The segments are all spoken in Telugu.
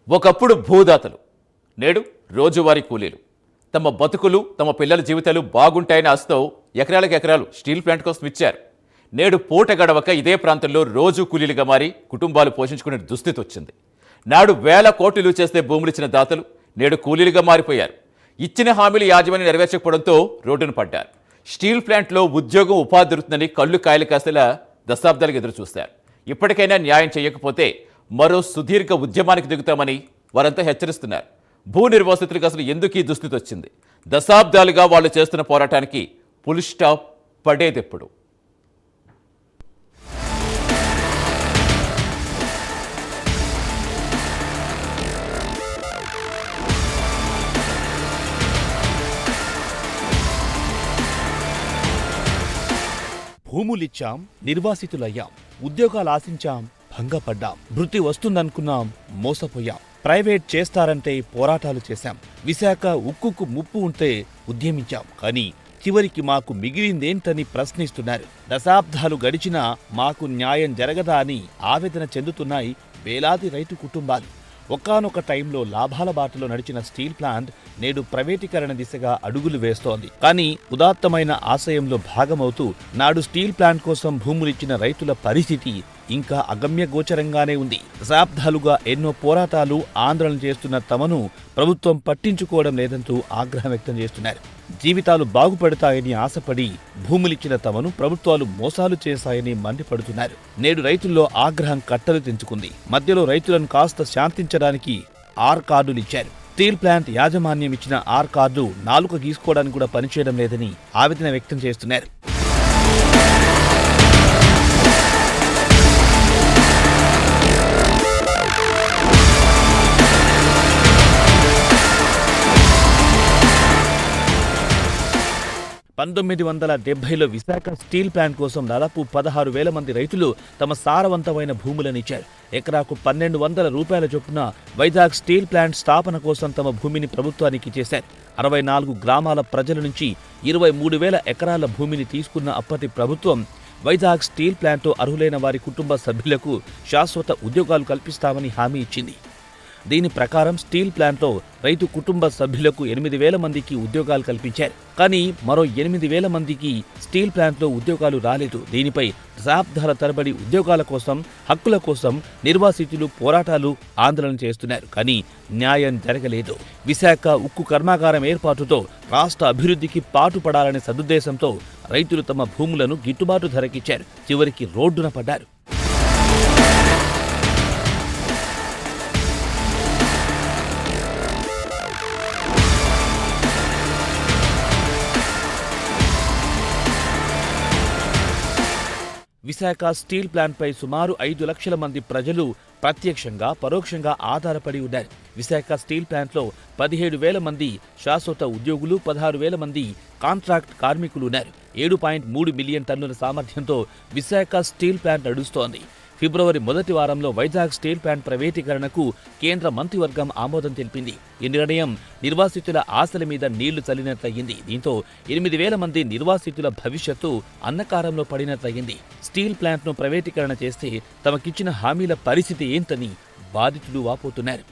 ఒకప్పుడు భూదాతలు, నేడు రోజువారీ కూలీలు. తమ బతుకులు, తమ పిల్లల జీవితాలు బాగుంటాయని ఆశతో ఎకరాలకు ఎకరాలు స్టీల్ ప్లాంట్ కోసం ఇచ్చారు. నేడు పూట గడవక ఇదే ప్రాంతంలో రోజు కూలీలుగా మారి కుటుంబాలు పోషించుకునే దుస్థితి వచ్చింది. నాడు వేల కోట్లు చేస్తే భూములిచ్చిన దాతలు నేడు కూలీలుగా మారిపోయారు. ఇచ్చిన హామీలు యాజమాన్యం నెరవేర్చకపోవడంతో రోడ్డును పడ్డారు. స్టీల్ ప్లాంట్లో ఉద్యోగం, ఉపాధి దొరుకుతుందని కళ్ళు కాయలు కాసేలా దశాబ్దాలకు ఎదురు చూశారు. ఇప్పటికైనా న్యాయం చేయకపోతే మరో సుదీర్ఘ ఉద్యమానికి దిగుతామని వారంతా హెచ్చరిస్తున్నారు. భూ నిర్వాసితులకు అసలు ఎందుకు ఈ దుస్థితి వచ్చింది? దశాబ్దాలుగా వాళ్ళు చేస్తున్న పోరాటానికి ఫుల్ స్టాప్ పడేదెప్పుడు? భూములిచ్చాం, నిర్వాసితులయ్యాం, ఉద్యోగాలు ఆశించాం, భంగపడ్డాం, వృత్తి వస్తుందనుకున్నాం, మోసపోయాం. ప్రైవేట్ చేస్తారంటే పోరాటాలు చేశాం. విశాఖ ఉక్కుకు ముప్పు ఉంటే ఉద్యమించాం. కానీ చివరికి మాకు మిగిలిందేంటని ప్రశ్నిస్తున్నారు. దశాబ్దాలు గడిచినా మాకు న్యాయం జరగదా అని ఆవేదన చెందుతున్నాయి వేలాది రైతు కుటుంబాలు. ఒకానొక టైంలో లాభాల బాటలో నడిచిన స్టీల్ ప్లాంట్ నేడు ప్రైవేటీకరణ దిశగా అడుగులు వేస్తోంది. కానీ ఉదాత్తమైన ఆశయంలో భాగమవుతూ నాడు స్టీల్ ప్లాంట్ కోసం భూములిచ్చిన రైతుల పరిస్థితి ఇంకా అగమ్యగోచరంగానే ఉంది. దశాబ్దాలుగా ఎన్నో పోరాటాలు, ఆందోళన చేస్తున్న తమను ప్రభుత్వం పట్టించుకోవడం లేదంటూ ఆగ్రహం వ్యక్తం చేస్తున్నారు. జీవితాలు బాగుపడతాయని ఆశపడి భూములిచ్చిన తమను ప్రభుత్వాలు మోసాలు చేశాయని మండిపడుతున్నారు. నేడు రైతుల్లో ఆగ్రహం కట్టలు తెంచుకుంది. మధ్యలో రైతులను కాస్త శాంతించడానికి ఆర్ కార్డులిచ్చారు. స్టీల్ ప్లాంట్ యాజమాన్యం ఇచ్చిన ఆర్ కార్డు నాలుక గీసుకోవడానికి కూడా పనిచేయడం లేదని ఆవేదన వ్యక్తం చేస్తున్నారు. పంతొమ్మిది 1970లో విశాఖ స్టీల్ ప్లాంట్ కోసం దాదాపు 16,000 మంది రైతులు తమ సారవంతమైన భూములనిచ్చారు. ఎకరాకు 1,200 రూపాయల చొప్పున వైజాగ్ స్టీల్ ప్లాంట్ స్థాపన కోసం తమ భూమిని ప్రభుత్వానికి చేశారు. 64 గ్రామాల ప్రజల నుంచి 23,000 ఎకరాల భూమిని తీసుకున్న అప్పటి ప్రభుత్వం వైజాగ్ స్టీల్ ప్లాంట్లో అర్హులైన వారి కుటుంబ సభ్యులకు శాశ్వత ఉద్యోగాలు కల్పిస్తామని హామీ ఇచ్చింది. దీని ప్రకారం స్టీల్ ప్లాంట్లో రైతు కుటుంబ సభ్యులకు 8,000 మందికి ఉద్యోగాలు కల్పించారు. కానీ మరో 8,000 మందికి స్టీల్ ప్లాంట్లో ఉద్యోగాలు రాలేదు. దీనిపై దశాబ్దాల తరబడి ఉద్యోగాల కోసం, హక్కుల కోసం నిర్వాసితులు పోరాటాలు, ఆందోళన చేస్తున్నారు. కానీ న్యాయం జరగలేదు. విశాఖ ఉక్కు కర్మాగారం ఏర్పాటుతో రాష్ట్ర అభివృద్ధికి పాటుపడాలనే సదుద్దేశంతో రైతులు తమ భూములను గిట్టుబాటు ధరకిచ్చారు. చివరికి రోడ్డున పడ్డారు. విశాఖ స్టీల్ ప్లాంట్పై సుమారు 5 లక్షల మంది ప్రజలు ప్రత్యక్షంగా, పరోక్షంగా ఆధారపడి ఉన్నారు. విశాఖ స్టీల్ ప్లాంట్లో 17,000 మంది శాశ్వత ఉద్యోగులు, 16,000 మంది కాంట్రాక్ట్ కార్మికులు ఉన్నారు. 7.3 మిలియన్ టన్నుల సామర్థ్యంతో విశాఖ స్టీల్ ప్లాంట్ నడుస్తోంది. ఫిబ్రవరి మొదటి వారంలో వైజాగ్ స్టీల్ ప్లాంట్ ప్రైవేటీకరణకు కేంద్ర మంత్రివర్గం ఆమోదం తెలిపింది. ఈ నిర్ణయం నిర్వాసితుల ఆశల మీద నీళ్లు చల్లినట్లయింది. దీంతో 8,000 మంది నిర్వాసితుల భవిష్యత్తు అన్నకారంలో పడినట్లయింది. స్టీల్ ప్లాంట్ను ప్రైవేటీకరణ చేస్తే తమకిచ్చిన హామీల పరిస్థితి ఏంటని బాధితులు వాపోతున్నారు.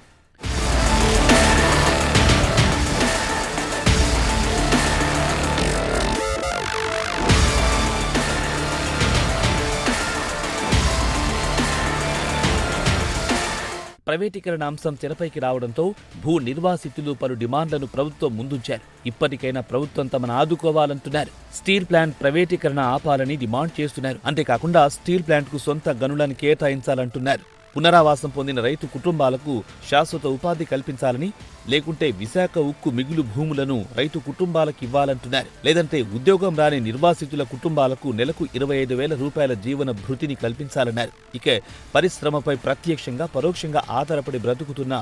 ప్రైవేటీకరణ అంశం తెరపైకి రావడంతో భూ నిర్వాసితులు పలు డిమాండ్లను ప్రభుత్వం ముందుంచారు. ఇప్పటికైనా ప్రభుత్వం తమను ఆదుకోవాలంటున్నారు. స్టీల్ ప్లాంట్ ప్రైవేటీకరణ ఆపాలని డిమాండ్ చేస్తున్నారు. అంతేకాకుండా స్టీల్ ప్లాంట్కు సొంత గనులను కేటాయించాలంటున్నారు. పునరావాసం పొందిన రైతు కుటుంబాలకు శాశ్వత ఉపాధి కల్పించాలని, లేకుంటే విశాఖ ఉక్కు మిగులు భూములను రైతు కుటుంబాలకు ఇవ్వాలంటున్నారు. లేదంటే ఉద్యోగం రాని నిర్వాసితుల కుటుంబాలకు నెలకు 25,000 రూపాయల జీవన భృతిని కల్పించాలన్నారు. ఇక పరిశ్రమపై ప్రత్యక్షంగా, పరోక్షంగా ఆధారపడి బ్రతుకుతున్న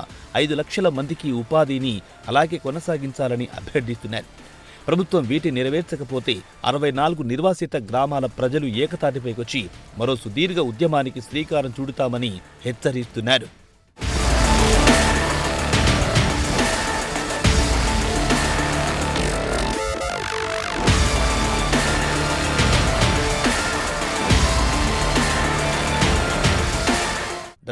5 లక్షల మందికి ఉపాధిని అలాగే కొనసాగించాలని అభ్యర్థిస్తున్నారు. ప్రభుత్వం వీటిని నెరవేర్చకపోతే 64 నిర్వాసిత గ్రామాల ప్రజలు ఏకతాటిపైకొచ్చి మరో సుదీర్ఘ ఉద్యమానికి శ్రీకారం చుడతామని హెచ్చరిస్తున్నారు.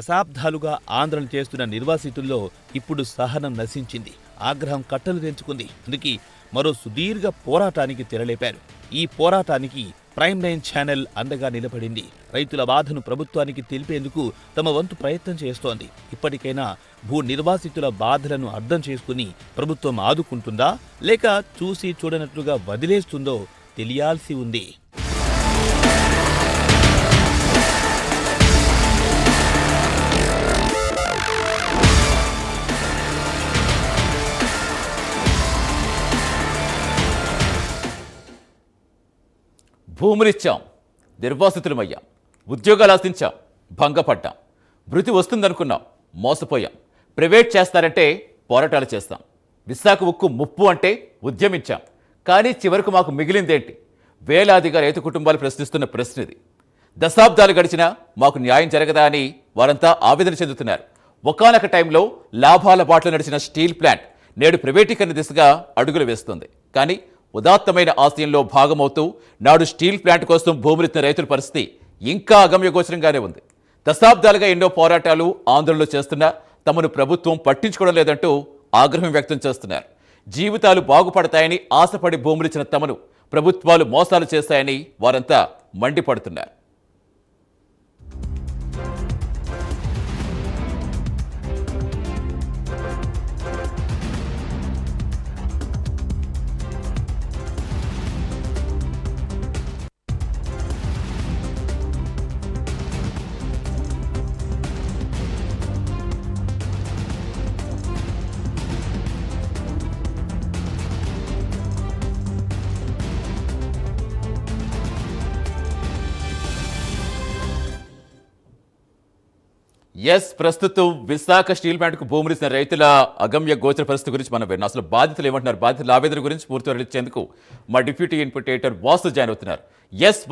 దశాబ్దాలుగా ఆందోళన చేస్తున్న నిర్వాసితుల్లో ఇప్పుడు సహనం నశించింది, ఆగ్రహం కట్టలు తెంచుకుంది. అందుకే మరో సుదీర్ఘ పోరాటానికి తెరలేపారు. ఈ పోరాటానికి ప్రైమ్ లైన్ ఛానల్ అండగా నిలబడింది. రైతుల బాధను ప్రభుత్వానికి తెలిపేందుకు తమ వంతు ప్రయత్నం చేస్తోంది. ఇప్పటికైనా భూ నిర్వాసితుల బాధలను అర్థం చేసుకుని ప్రభుత్వం ఆదుకుంటుందా, లేక చూసి చూడనట్లుగా వదిలేస్తుందో తెలియాల్సి ఉంది. భూములిచ్చాం, నిర్వాసితులమయ్యాం, ఉద్యోగాలు ఆశించాం, భంగపడ్డాం, భృతి వస్తుందనుకున్నాం, మోసపోయాం, ప్రైవేట్ చేస్తారంటే పోరాటాలు చేస్తాం, విశాఖ ఉక్కు ముప్పు అంటే ఉద్యమించాం, కానీ చివరకు మాకు మిగిలిందేంటి? వేలాదిగా రైతు కుటుంబాలు ప్రశ్నిస్తున్న ప్రశ్న ఇది. దశాబ్దాలు గడిచినా మాకు న్యాయం జరగదా అని వారంతా ఆవేదన చెందుతున్నారు. ఒకానొక టైంలో లాభాల బాటలో నడిచిన స్టీల్ ప్లాంట్ నేడు ప్రైవేటీకరణ దిశగా అడుగులు వేస్తుంది. కానీ ఉదాత్తమైన ఆశయంలో భాగమవుతూ నాడు స్టీల్ ప్లాంట్ కోసం భూములిచ్చిన రైతుల పరిస్థితి ఇంకా అగమ్యగోచరంగానే ఉంది. దశాబ్దాలుగా ఎన్నో పోరాటాలు, ఆందోళనలు చేస్తున్నా తమను ప్రభుత్వం పట్టించుకోవడం లేదంటూ ఆగ్రహం వ్యక్తం చేస్తున్నారు. జీవితాలు బాగుపడతాయని ఆశపడి భూములిచ్చిన తమను ప్రభుత్వాలు మోసాలు చేశాయని వారంతా మండిపడుతున్నారు. ప్రస్తుతం విశాఖ స్టీల్ ప్లాంట్కు భూములిచ్చిన రైతుల అగమ్య గోచర పరిస్థితి గురించి మనం విన్నాం. అసలు బాధితులు ఏమంటున్నారు, బాధితుల ఆవేదన గురించి పూర్తిగా ఇచ్చేందుకు మా deputy input editor Vasu join అవుతున్నారు.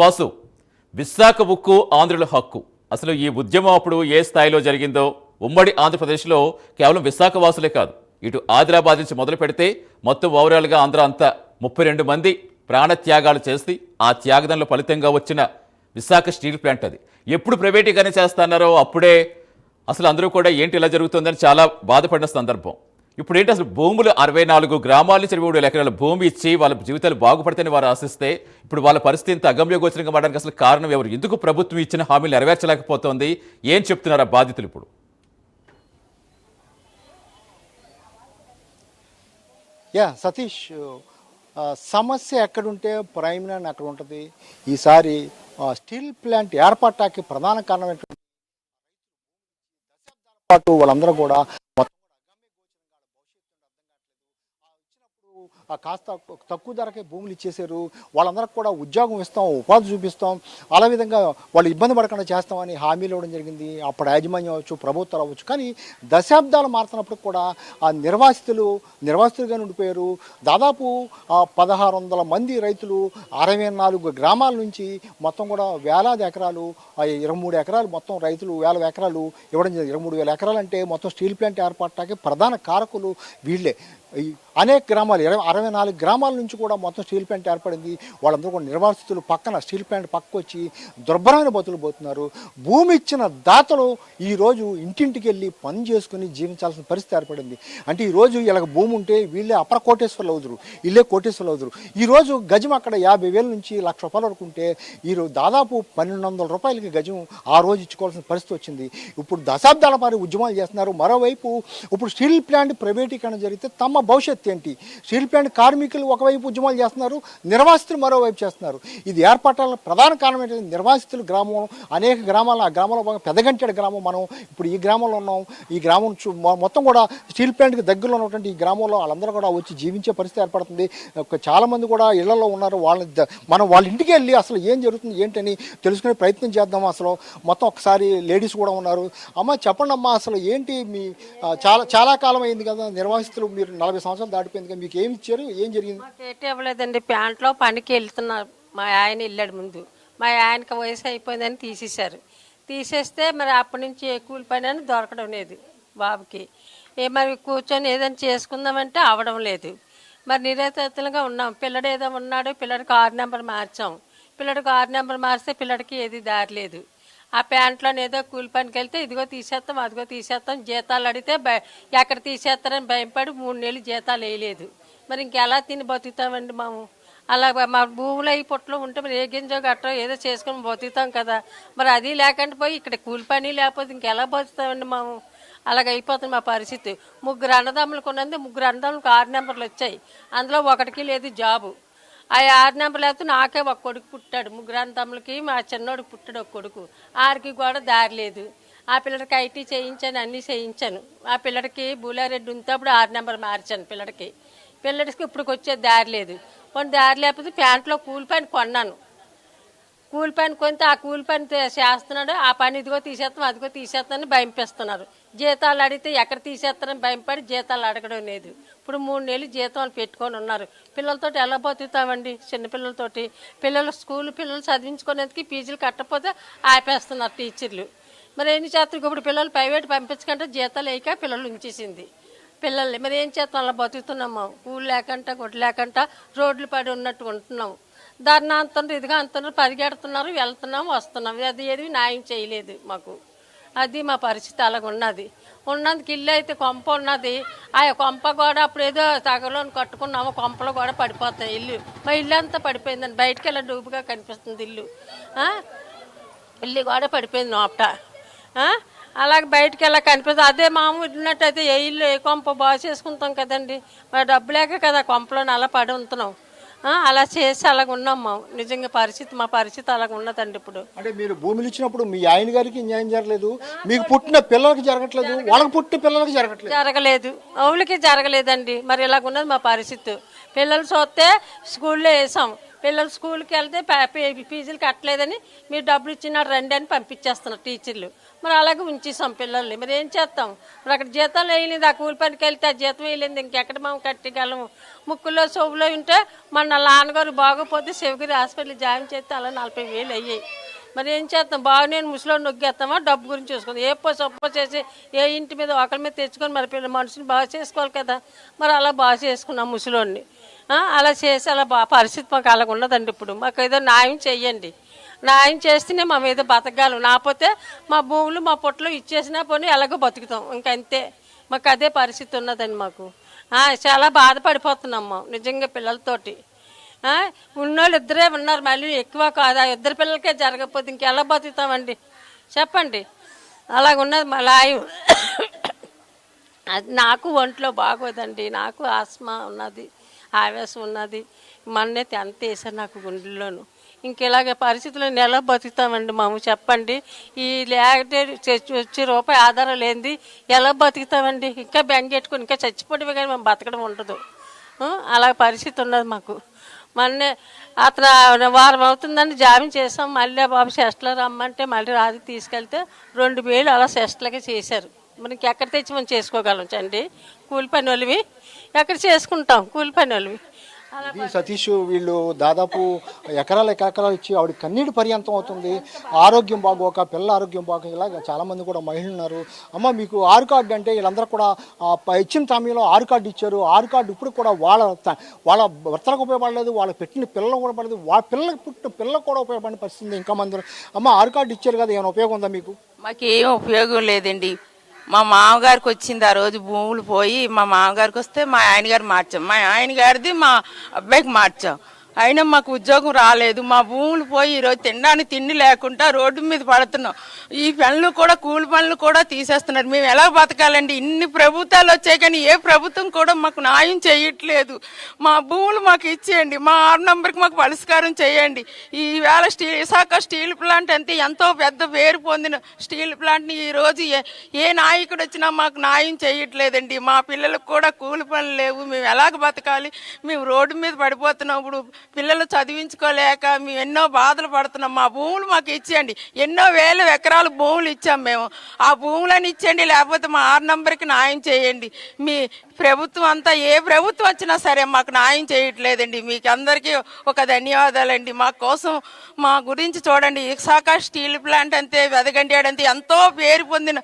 వాసు, విశాఖ ఉక్కు ఆంధ్రుల హక్కు, అసలు ఈ ఉద్యమం అప్పుడు ఏ స్థాయిలో జరిగిందో, ఉమ్మడి ఆంధ్రప్రదేశ్లో కేవలం విశాఖ వాసులే కాదు, ఇటు ఆదిలాబాద్ నుంచి మొదలు పెడితే మొత్తం ఓవరాల్గా ఆంధ్ర అంతా 32 మంది ప్రాణత్యాగాలు చేసి ఆ త్యాగదంలో ఫలితంగా వచ్చిన విశాఖ స్టీల్ ప్లాంట్ అది ఎప్పుడు ప్రైవేటీకరణ చేస్తున్నారో అప్పుడే అసలు అందరూ కూడా ఏంటి ఇలా జరుగుతుందని చాలా బాధపడిన సందర్భం. ఇప్పుడు ఏంటి అసలు భూములు 64 గ్రామాల నుంచి 23 ఎకరాల భూమి ఇచ్చి వాళ్ళ జీవితాలు బాగుపడతాయని వారు ఆశిస్తే ఇప్పుడు వాళ్ళ పరిస్థితి ఇంత అగమ్యగోచరంగా మారడానికి అసలు కారణం ఎవరు? ఎందుకు ప్రభుత్వం ఇచ్చిన హామీలు నెరవేర్చలేకపోతోంది? ఏం చెప్తున్నారు ఆ బాధితులు ఇప్పుడు? సతీష్, సమస్య ఎక్కడుంటే ప్రైమ్ లైన్ అక్కడ ఉంటుంది. ఈసారి స్టీల్ ప్లాంట్ ఏర్పాటుకి ప్రధాన కారణం ఏంటంటే వాళ్ళందరూ కూడా కాస్త తక్కువ ధరకే భూములు ఇచ్చేసారు. వాళ్ళందరికీ కూడా ఉద్యోగం ఇస్తాం, ఉపాధి చూపిస్తాం, అలా విధంగా వాళ్ళు ఇబ్బంది పడకుండా చేస్తామని హామీలు ఇవ్వడం జరిగింది. అప్పుడు యాజమాన్యం అవ్వచ్చు, ప్రభుత్వాలు అవ్వచ్చు. కానీ దశాబ్దాలు మారుతున్నప్పుడు కూడా ఆ నిర్వాసితులుగా ఉండిపోయారు. దాదాపు 1600 మంది రైతులు 64 గ్రామాల నుంచి మొత్తం కూడా వేలాది ఎకరాలు, 23 ఎకరాలు మొత్తం రైతులు 1000 ఎకరాలు ఇవ్వడం జరిగింది. 23,000 ఎకరాలు అంటే మొత్తం స్టీల్ ప్లాంట్ ఏర్పాటుకి ప్రధాన కారకులు వీళ్ళే. అనేక గ్రామాలు 64 గ్రామాల నుంచి కూడా మొత్తం స్టీల్ ప్లాంట్ ఏర్పడింది. వాళ్ళందరూ కూడా నిర్వాసితులు పక్కన స్టీల్ ప్లాంట్ పక్కకు వచ్చి దుర్భరమైన బతులు పోతున్నారు. భూమి ఇచ్చిన దాతలు ఈరోజు ఇంటింటికి వెళ్ళి పని చేసుకుని జీవించాల్సిన పరిస్థితి ఏర్పడింది. అంటే ఈరోజు వీళ్ళకి భూమి ఉంటే వీళ్ళే అపర కోటేశ్వర్లు అవుతురు, వీళ్ళే కోటేశ్వర్లు అవుతురు. ఈరోజు గజం అక్కడ 50,000 నుంచి ₹1,00,000 వరకు ఉంటే ఈరోజు దాదాపు ₹1,200 గజం ఆ రోజు ఇచ్చుకోవాల్సిన పరిస్థితి వచ్చింది. ఇప్పుడు దశాబ్దాల పాటు ఉద్యమాలు చేస్తున్నారు. మరోవైపు ఇప్పుడు స్టీల్ ప్లాంట్ ప్రైవేటీకరణ జరిగితే తమ భవిష్యత్తు ఏంటి? స్టీల్ ప్లాంట్ కార్మికులు ఒకవైపు ఉద్యమాలు చేస్తున్నారు, నిర్వాసితులు మరోవైపు చేస్తున్నారు. ఇది ఏర్పడాల ప్రధాన కారణం ఏంటంటే నిర్వాసితులు గ్రామం, అనేక గ్రామాలు, ఆ గ్రామంలో పెదగంటెడ గ్రామం, మనం ఇప్పుడు ఈ గ్రామంలో ఉన్నాం. ఈ గ్రామం మొత్తం కూడా స్టీల్ ప్లాంట్కి దగ్గరలో ఉన్నటువంటి ఈ గ్రామంలో వాళ్ళందరూ కూడా వచ్చి జీవించే పరిస్థితి ఏర్పడుతుంది. చాలామంది కూడా ఇళ్లలో ఉన్నారు. మనం వాళ్ళ ఇంటికి వెళ్ళి అసలు ఏం జరుగుతుంది ఏంటని తెలుసుకునే ప్రయత్నం చేద్దాం. అసలు మొత్తం ఒకసారి లేడీస్ కూడా ఉన్నారు. అమ్మ చెప్పండి అమ్మా, అసలు ఏంటి మీ చాలా కాలం అయింది కదా నిర్వాసితులు, మీరు 40 సంవత్సరాలు దాటిపోయింది కదా, మీకు ఏమి ఇచ్చారు, ఏం జరిగింది? మాకేటి ఇవ్వలేదండి. ప్యాంట్లో పనికి వెళ్తున్నారు. మా ఆయన వెళ్ళాడు ముందు. మా ఆయనకి వయసు అయిపోయిందని తీసేస్తే మరి అప్పటి నుంచి ఏ కూలి పని అని దొరకడం లేదు బాబుకి. మరి కూర్చొని ఏదైనా చేసుకుందామంటే అవడం లేదు. మరి నిరతలుగా ఉన్నాం. పిల్లడు ఏదో ఉన్నాడు, పిల్లడికి 6 నెంబర్ మార్చాం. పిల్లడికి 6 నెంబర్ మారిస్తే పిల్లడికి ఏది దారి లేదు. ఆ ప్యాంట్లోనే ఏదో కూలి పనికి వెళ్తే ఇదిగో తీసేస్తాం అదిగో తీసేస్తాం, జీతాలు అడిగితే ఎక్కడ తీసేస్తారని భయపడి 3 నెలలు జీతాలు వేయలేదు. మరి ఇంకెలా తిని బతుకుతామండి మేము? అలా మా భూములు అవి పుట్టలో ఉంటే మరి ఏ గింజో గట్టో ఏదో చేసుకొని బతుకుతాం కదా. మరి అది లేకుండా పోయి ఇక్కడ కూలి పని లేకపోతే ఇంకెలా బతుకుతామండి మేము? అలాగ అయిపోతుంది మా పరిస్థితి. 3 అన్నదమ్ములకు ఉన్నది, 3 అన్నదమ్ములకు 6 నెంబర్లు వచ్చాయి. అందులో ఒకటికి లేదు జాబు. ఆ 6 నెంబర్లు అయితే నాకే ఒక కొడుకు పుట్టాడు. 3 అన్నదమ్ములకి మా చిన్నోడికి పుట్టాడు ఒక కొడుకు. ఆడికి కూడా దారి లేదు. ఆ పిల్లడికి ఐటీ చేయించాను, అన్నీ చేయించాను. ఆ పిల్లడికి బూలారెడ్డి ఉంటే అప్పుడు 6 నెంబర్ మార్చాను పిల్లడికి. పిల్లడికి ఇప్పటికి వచ్చే దారి లేదు. కొన్ని దారి లేకపోతే ప్యాంట్లో కూలి పని కొన్నాను. కూలి పని కొంత ఆ కూలి పని చేస్తున్నాడు. ఆ పని ఇదిగో తీసేస్తాం అదిగో తీసేస్తామని భయంపిస్తున్నారు. జీతాలు అడిగితే ఎక్కడ తీసేస్తారని భయపడి జీతాలు అడగడం లేదు. ఇప్పుడు 3 నెలలు జీతాలు పెట్టుకొని ఉన్నారు. పిల్లలతోటి ఎలా బతుకుతామండి? చిన్నపిల్లలతోటి పిల్లలు చదివించుకునేందుకు ఫీజులు కట్టకపోతే ఆపేస్తున్నారు టీచర్లు. మరి ఏం చేస్తారు? ఇప్పుడు పిల్లలు ప్రైవేట్ పంపించకుండా జీతాలు వేయక పిల్లలు ఉంచేసింది పిల్లల్ని. మరి ఏం చేస్తాం? అలా బతుకుతున్నాము. కూలి లేకుండా గుడ్డ లేకుండా రోడ్లు పడి ఉన్నట్టు ఉంటున్నాము. ధర్నా అంటున్నారు, ఇదిగా అంటున్నారు, పరిగెడుతున్నారు, వెళ్తున్నాము వస్తున్నాము. అది ఏది న్యాయం చేయలేదు మాకు. అది మా పరిస్థితి అలాగ ఉన్నది. ఉన్నందుకు ఇల్లు అయితే కొంప ఉన్నది. ఆ కొంప కూడా అప్పుడు ఏదో తగలోని కట్టుకున్నాము, కొంపలు కూడా పడిపోతాయి. మా ఇల్లు అంతా పడిపోయిందండి. బయటకు వెళ్ళి డూబుగా కనిపిస్తుంది ఇల్లు. ఇల్లు కూడా పడిపోయింది నోపట. అలాగే బయటకు వెళ్ళా కనిపిస్తుంది. అదే మామూలు ఉన్నట్టయితే ఏ ఇల్లు ఏ కొంప బాగా చేసుకుంటాం కదండి. మరి డబ్బు లేక కదా కొంపలో అలా పడి ఉంటున్నాం. అలా చేసి అలాగ ఉన్నాం మేము. నిజంగా మా పరిస్థితి అలాగ ఉన్నదండి ఇప్పుడు. అంటే మీరు భూములు ఇచ్చినప్పుడు మీ ఆయన గారికి న్యాయం జరగలేదు, మీకు పుట్టిన పిల్లలకి జరగట్లేదు, వాళ్ళకి పుట్టిన పిల్లలకి జరగలేదు, అవులకి జరగలేదండి. మరి ఇలాగ ఉన్నది మా పరిస్థితి. పిల్లలు చూస్తే స్కూల్లో వేసాం. పిల్లలు స్కూల్కి వెళ్తే ఫీజులు కట్టలేదని మీరు డబ్బులు ఇచ్చినాడు రండి అని పంపించేస్తున్నారు టీచర్లు. మరి అలాగే ఉంచేసాం పిల్లల్ని. మరి ఏం చేస్తాం? మరి అక్కడ జీతాలు వేయలేదు. ఆ కూలి పనికి వెళ్తే ఆ జీతం వేయలేదు. ఇంకెక్కడ మేము కట్టగలము? ముక్కుల్లో చెవులో ఉంటే మన నాన్నగారు బాగోపోతే శివగిరి హాస్పిటల్ జాయిన్ చేస్తే అలా 40,000 అయ్యాయి. మరి ఏం చేస్తాం? నేను ముసలో నొగ్గేస్తామా? డబ్బు గురించి చూసుకుందాం. ఏ సొప్ప చేసి ఏ ఇంటి మీద ఒకరి మీద తెచ్చుకొని మరి మనుషుని బాగా చేసుకోవాలి కదా. మరి అలా బాగా చేసుకున్నాం ముసలోని. అలా చేసి అలా పరిస్థితి మాకు అలాగ ఉన్నదండి. ఇప్పుడు మాకు ఏదో న్యాయం చెయ్యండి. న్యాయం చేస్తేనే మా మీద బతకగలం. లేకపోతే మా భూములు మా పొట్టలు ఇచ్చేసినా పోనీ ఎలాగో బతుకుతాం. ఇంకంతే. మాకు అదే పరిస్థితి ఉన్నదండి మాకు. చాలా బాధపడిపోతున్నాం నిజంగా పిల్లలతోటి. ఉన్నోళ్ళు 2 ఉన్నారు, మళ్ళీ ఎక్కువ కాదు. 2 పిల్లలకే జరగకపోతే ఇంకెలా బతుకుతామండి చెప్పండి? అలాగున్నది మా లాయం. అది నాకు ఒంట్లో బాగోదండి. నాకు ఆస్మా ఉన్నది, ఆవేశం ఉన్నది. మొన్నే అంత వేసారు నాకు గుండెల్లోను. ఇంకెలాగే పరిస్థితుల్లో ఎలా బతుకుతామండి మాము చెప్పండి? ఈ లేకపోతే వచ్చే రూపాయి ఆధారం లేనిది ఎలా బతుకుతామండి? ఇంకా బెంగెట్టుకుని ఇంకా చచ్చిపోవడమే కానీ మేము బతకడం ఉండదు. అలా పరిస్థితి ఉన్నది మాకు. మొన్నే అతను వారం అవుతుందని జామీన్ చేసాం. మళ్ళీ బాబు సెస్ట్లో రమ్మంటే మళ్ళీ రాజు తీసుకెళ్తే 2,000 అలా సెస్ట్లకే చేశారు. మనకి ఎక్కడ తెచ్చి మనం చేసుకోగలం చండి? కూలి పని వాళ్ళవి ఎక్కడ చేసుకుంటాం? కూలి పని వాళ్ళవి. సతీష్ వీళ్ళు దాదాపు ఎకరాలు ఇచ్చి ఆవిడ కన్నీటి పర్యంతం అవుతుంది. ఆరోగ్యం బాగోక, పిల్ల ఆరోగ్యం బాగోక, ఇలాగ చాలామంది కూడా మహిళలు ఉన్నారు. అమ్మ మీకు 6 కార్డు అంటే వీళ్ళందరూ కూడా ఇచ్చిన సమయంలో 6 కార్డు ఇచ్చారు. 6 కార్డు ఇప్పుడు కూడా వాళ్ళ భర్తలకు ఉపయోగపడలేదు, వాళ్ళకి పెట్టిన పిల్లలకు కూడా పడలేదు, వాళ్ళ పిల్లలకు పుట్టిన పిల్లలకు కూడా ఉపయోగపడిన పరిస్థితి ఇంకా మంది. అమ్మ 6 కార్డు ఇచ్చారు కదా, ఏమైనా ఉపయోగం ఉందా మీకు? మాకేం ఉపయోగం లేదండి. మా మామగారికి వచ్చింది ఆ రోజు భూములు పోయి, మా మామగారికి వస్తే మా ఆయన గారు మార్చాం, మా ఆయన గారిది మా అబ్బాయికి మార్చాం. అయినా మాకు ఉద్యోగం రాలేదు. మా భూములు పోయి ఈరోజు తినడానికి తిండి లేకుండా రోడ్డు మీద పడుతున్నాం. ఈ పనులు కూడా కూలి పనులు కూడా తీసేస్తున్నారు. మేము ఎలా బతకాలండి? ఇన్ని ప్రభుత్వాలు వచ్చాయి కానీ ఏ ప్రభుత్వం కూడా మాకు న్యాయం చేయట్లేదు. మా భూములు మాకు ఇచ్చేయండి. మా 6 నంబర్కి మాకు పరిష్కారం చేయండి. ఈవేళ విశాఖ స్టీల్ ప్లాంట్ అంతే ఎంతో పెద్ద పేరు పొందిన స్టీల్ ప్లాంట్ని ఈరోజు ఏ నాయకుడు వచ్చినా మాకు న్యాయం చేయట్లేదండి. మా పిల్లలకు కూడా కూలి పనులు లేవు. మేము ఎలాగ బతకాలి? మేము రోడ్డు మీద పడిపోతున్నాం. ఇప్పుడు పిల్లలు చదివించుకోలేక మేము ఎన్నో బాధలు పడుతున్నాం. మా భూములు మాకు ఇచ్చేయండి. ఎన్నో వేల ఎకరాలు భూములు ఇచ్చాం మేము. ఆ భూములను ఇచ్చేయండి, లేకపోతే మా 6 నంబర్కి న్యాయం చేయండి. మీ ప్రభుత్వం అంతా ఏ ప్రభుత్వం వచ్చినా సరే మాకు న్యాయం చేయట్లేదండి. మీకు అందరికీ ఒక ధన్యవాదాలండి. మా కోసం మా గురించి చూడండి. విశాఖ స్టీల్ ప్లాంట్ అంతే, వెదగండి ఎంతో పేరు పొందిన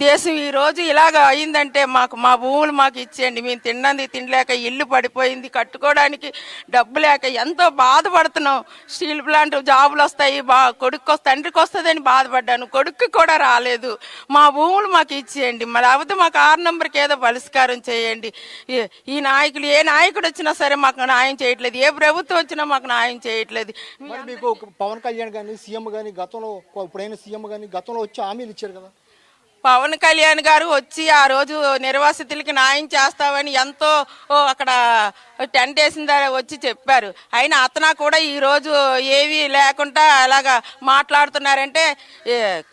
దేశం ఈరోజు ఇలాగ అయిందంటే మా భూములు మాకు ఇచ్చేయండి. మేము తినలేక ఇల్లు పడిపోయింది, కట్టుకోవడానికి డబ్బు లేక ఎంతో బాధపడుతున్నాం. స్టీల్ ప్లాంట్ జాబులు వస్తాయి, తండ్రికి వస్తుందని బాధపడ్డాను, కొడుక్కి కూడా రాలేదు. మా భూములు మాకు ఇచ్చేయండి, లేకపోతే మాకు 6 నెంబర్కి ఏదో పరిష్కారం చేయండి. ఈ నాయకులు ఏ నాయకుడు వచ్చినా సరే మాకు న్యాయం చేయట్లేదు, ఏ ప్రభుత్వం వచ్చినా మాకు న్యాయం చేయట్లేదు. మరి మీకు పవన్ కళ్యాణ్ కానీ సీఎం కానీ గతంలో, ఇప్పుడైన సీఎం కానీ గతంలో వచ్చి హామీలు ఇచ్చారు కదా. పవన్ కళ్యాణ్ గారు వచ్చి ఆ రోజు నిర్వాసితులకి న్యాయం చేస్తామని ఎంతో అక్కడ టెంట్ వేసిన వచ్చి చెప్పారు. అయినా అతను కూడా ఈరోజు ఏవి లేకుండా అలాగా మాట్లాడుతున్నారంటే